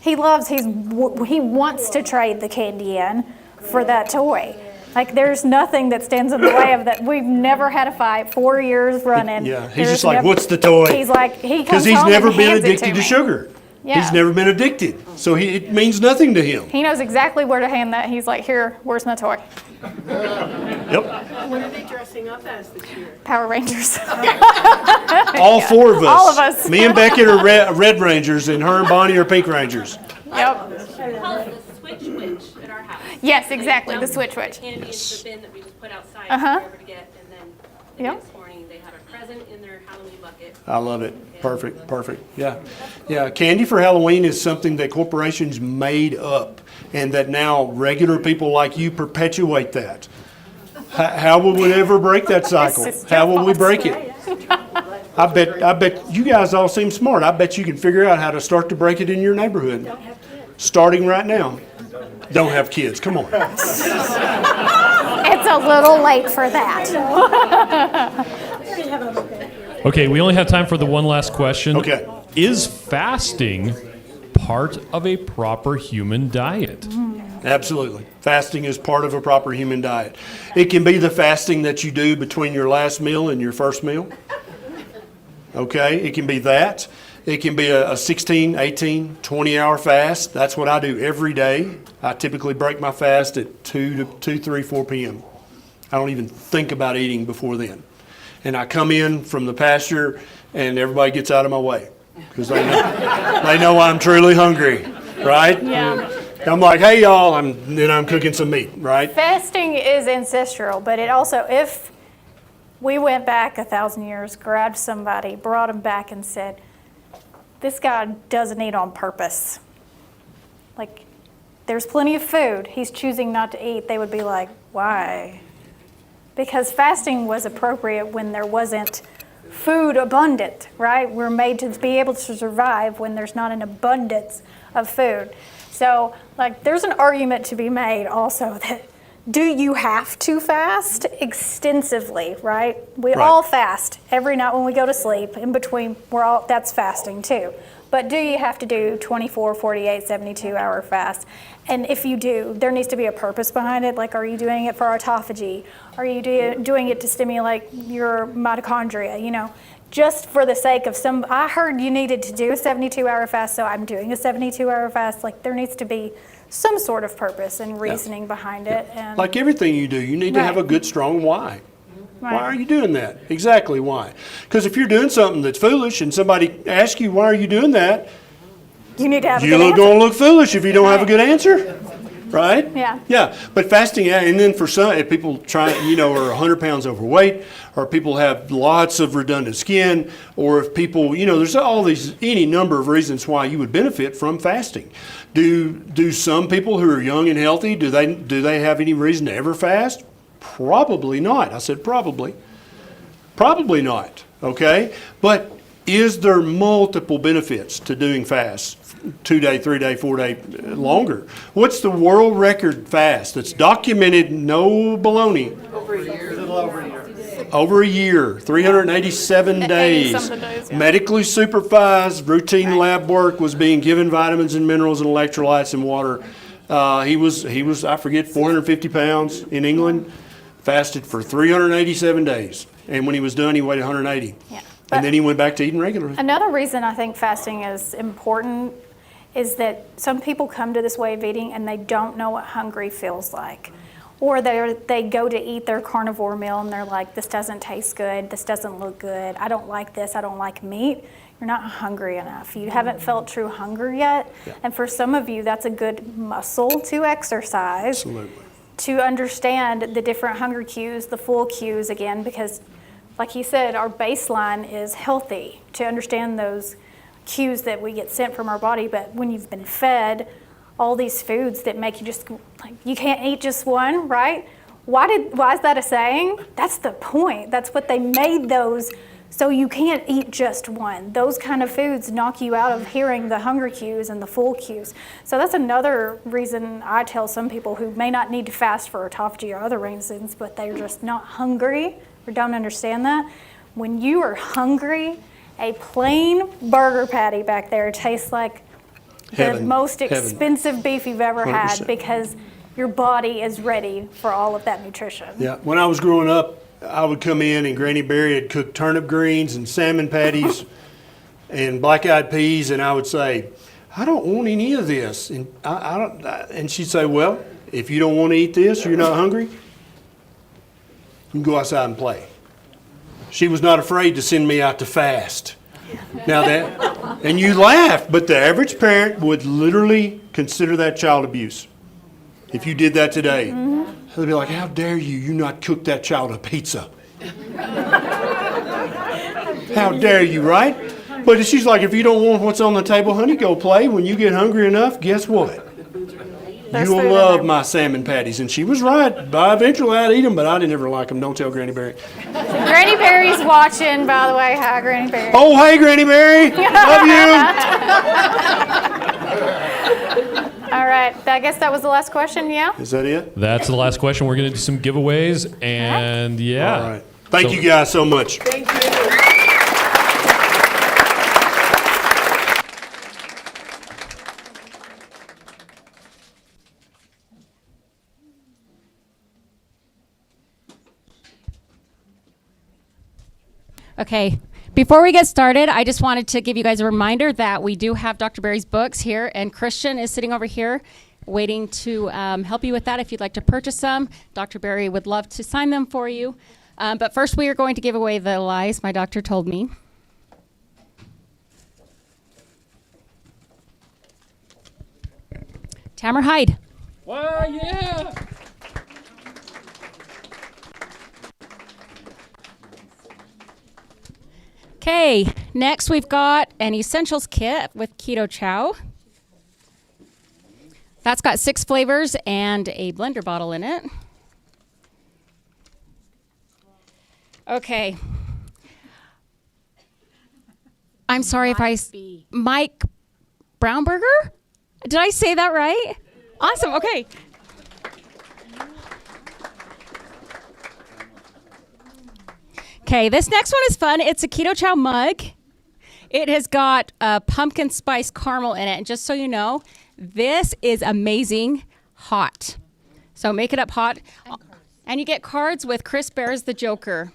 he loves. He wants to trade the candy in for that toy. Like, there's nothing that stands in the way of that. We've never had a fight, 4 years running. Yeah, he's just like, what's the toy? He's like, he comes because he's home never and been hands it addicted to me. sugar. Yeah. He's never been addicted, so it means nothing to him. He knows exactly where to hand that. He's like, here, where's my toy? Yep. What are they dressing up as this year? Power Rangers. All four of us. All of us. Me and Beckett are Red Rangers, and her and Bonnie are Pink Rangers. Yep. We call it the switch witch at our house. Yes, exactly, the Dump switch witch. Candy into the bin that we just put outside Uh-huh. for everyone to get, and then the Yep. next morning they have a present in their Halloween bucket. I love it. Perfect, perfect. Yeah. Yeah, candy for Halloween is something that corporations made up, and that now regular people like you perpetuate that. How will we ever break that cycle? How will we break it? I bet you guys all seem smart. I bet you can figure out how to start to break it in your neighborhood. Starting right now. Don't have kids. Come on. It's a little late for that. Okay, we only have time for the one last question. Okay. Is fasting part of a proper human diet? Absolutely. Fasting is part of a proper human diet. It can be the fasting that you do between your last meal and your first meal. Okay, it can be that. It can be a 16, 18, 20-hour fast. That's what I do every day. I typically break my fast at 2, 3, 4 p.m. I don't even think about eating before then. And I come in from the pasture and everybody gets out of my way because they know I'm truly hungry, right? Yeah. I'm like, hey y'all, I'm cooking some meat, right? Fasting is ancestral, but it also, if we went back 1,000 years, grabbed somebody, brought them back and said, this guy doesn't eat on purpose. Like, there's plenty of food. He's choosing not to eat. They would be like, why? Because fasting was appropriate when there wasn't food abundant, right? We're made to be able to survive when there's not an abundance of food. So, like, there's an argument to be made also that do you have to fast extensively, right? We all fast every night when we go to sleep. In between, that's fasting too. But do you have to do 24, 48, 72-hour fasts? And if you do, there needs to be a purpose behind it. Like, are you doing it for autophagy? Are you doing it to stimulate your mitochondria? You know, just for the sake of I heard you needed to do a 72-hour fast, so I'm doing a 72-hour fast. Like, there needs to be some sort of purpose and reasoning behind it. And like everything you do, you need to have a good, strong why. Why are you doing that? Exactly why. Because if you're doing something that's foolish and somebody asks you, why are you doing that? You need to have You're going to look foolish if you don't have a good answer. Right? Yeah. Yeah. But fasting, and then for some, if people are 100 pounds overweight, or people have lots of redundant skin, or if people, there's any number of reasons why you would benefit from fasting. Do some people who are young and healthy, do they have any reason to ever fast? Probably not. I said probably. Probably not. Okay? But is there multiple benefits to doing fasts? 2-day, 3-day, 4-day, longer. What's the world record fast that's documented, no baloney? Over a year, 387 days. Medically supervised, routine lab work, was being given vitamins and minerals and electrolytes and water. He was, I forget, 450 pounds in England, fasted for 387 days. And when he was done, he weighed 180. Yeah. And then he went back to eating regularly. Another reason I think fasting is important is that some people come to this way of eating and they don't know what hungry feels like. Or they go to eat their carnivore meal and they're like, this doesn't taste good, this doesn't look good, I don't like this, I don't like meat. You're not hungry enough. You haven't felt true hunger yet. Yeah. And for some of you, that's a good muscle to exercise. Absolutely. To understand the different hunger cues, the full cues again, because like he said, our baseline is healthy, to understand those cues that we get sent from our body. But when you've been fed all these foods that make you just, like, you can't eat just one, right? Why is that a saying? That's the point. That's what they made those, so you can't eat just one. Those kind of foods knock you out of hearing the hunger cues and the full cues. So that's another reason I tell some people who may not need to fast for autophagy or other reasons, but they're just not hungry or don't understand that. When you are hungry, a plain burger patty back there tastes like the most expensive beef you've ever 100%. Had, because your body is ready for all of that nutrition. Yeah, when I was growing up, I would come in and Granny Berry had cooked turnip greens and salmon patties and black-eyed peas, and I would say, I don't want any of this. And and she'd say, well, If you don't want to eat this, you're not hungry, you can go outside and play. She was not afraid to send me out to fast. Now that, and you laugh, but the average parent would literally consider that child abuse. If you did that today, they'd be like, how dare you not cook that child a pizza? How dare you, right? But she's like, if you don't want what's on the table, honey, go play. When you get hungry enough, guess what? You'll love my salmon patties. And she was right. Eventually I'd eat them, but I didn't ever like them. Don't tell Granny Berry. Granny Berry's watching, by the way. Hi, Granny Berry. Oh, hey, Granny Berry. Love you. All right. I guess that was the last question, yeah? Is that it? That's the last question. We're going to do some giveaways, and yeah. All right. Thank you guys so much. Thank you. Okay, before we get started, I just wanted to give you guys a reminder that we do have Dr. Berry's books here, and Christian is sitting over here waiting to help you with that if you'd like to purchase them. Dr. Berry would love to sign them for you. But first, we are going to give away the lies my doctor told me. Tamara Hyde. Wow, yeah! Okay, next we've got an essentials kit with Keto Chow. That's got 6 flavors and a blender bottle in it. Okay. I'm sorry if Mike Brownberger? Did I say that right? Awesome, okay. Okay, this next one is fun. It's a Keto Chow mug. It has got pumpkin spice caramel in it. And just so you know, this is amazing hot. So make it up hot. And you get cards with Chris Bears the Joker.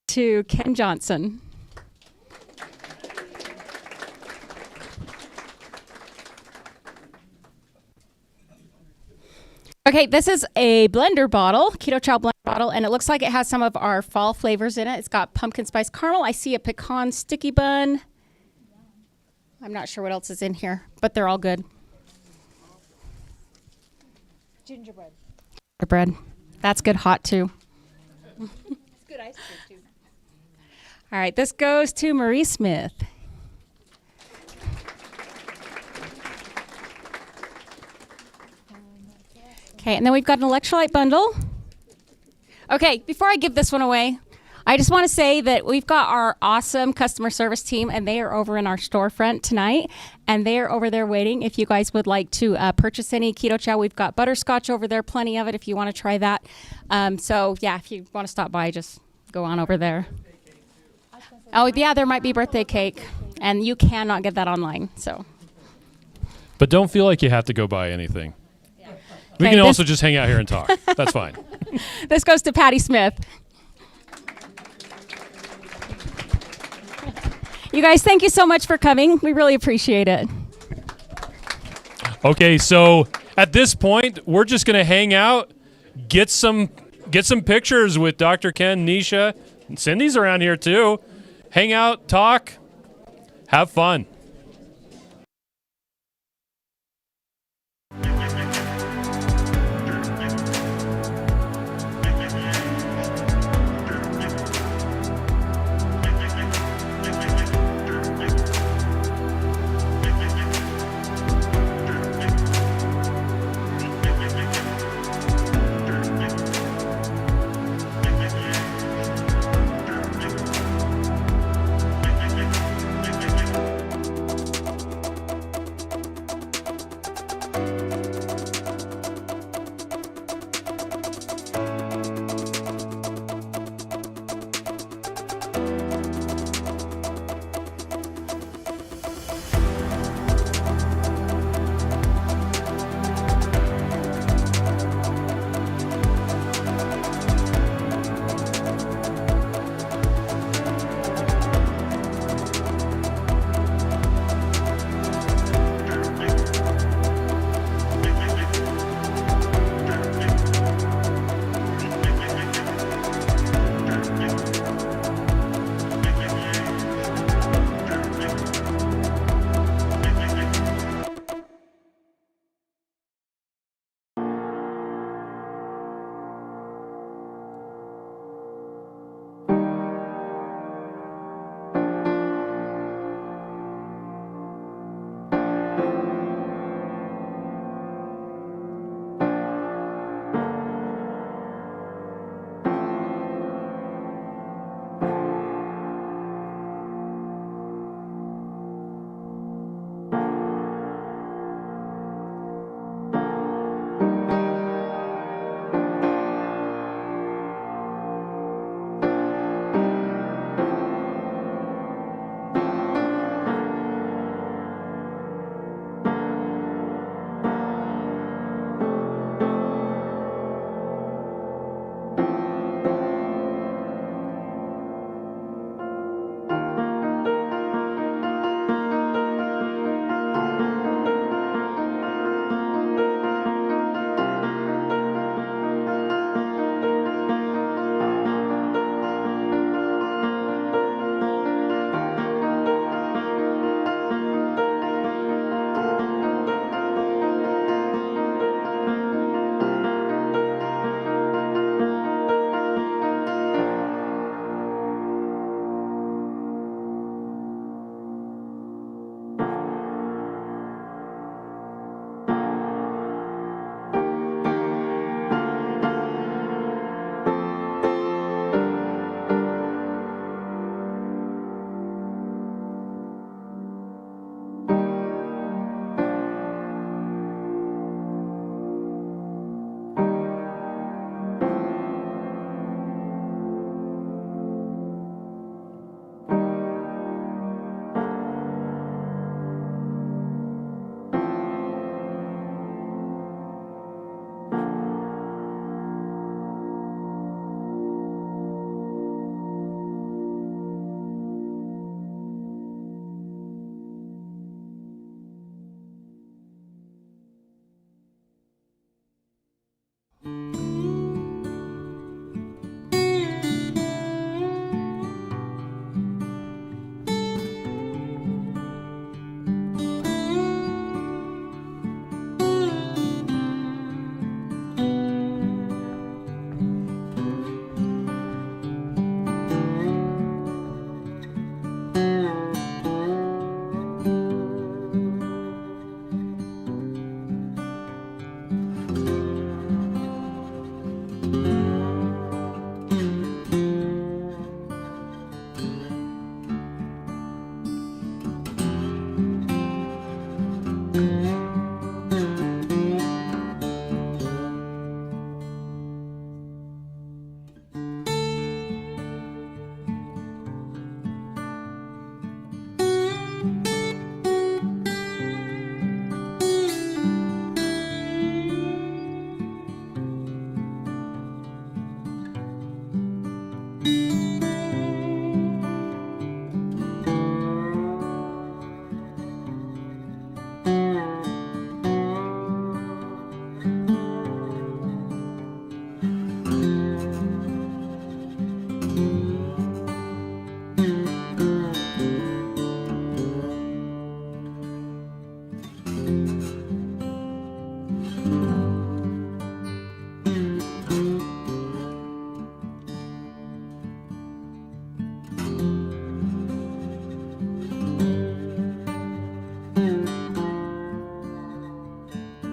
To Ken Johnson. Okay, this is a blender bottle, Keto Chow blender bottle, and it looks like it has some of our fall flavors in it. It's got pumpkin spice caramel. I see a pecan sticky bun. I'm not sure what else is in here, but they're all good. Gingerbread. Gingerbread. That's good hot, too. It's good ice cream, too. All right, this goes to Marie Smith. Okay, and then we've got an electrolyte bundle. Okay, before I give this one away, I just want to say that we've got our awesome customer service team, and they are over in our storefront tonight, and they are over there waiting. If you guys would like to purchase any Keto Chow, we've got butterscotch over there, plenty of it if you want to try that. So, yeah, if you want to stop by, just go on over there. Oh, yeah, there might be birthday cake, and you cannot get that online, so. But don't feel like you have to go buy anything. We Okay, can also just hang out here and talk. That's fine. This goes to Patty Smith. You guys, thank you so much for coming. We really appreciate it. Okay, so at this point, we're just going to hang out, get some pictures with Dr. Ken, Neisha, and Cindy's around here too. Hang out, talk, have fun.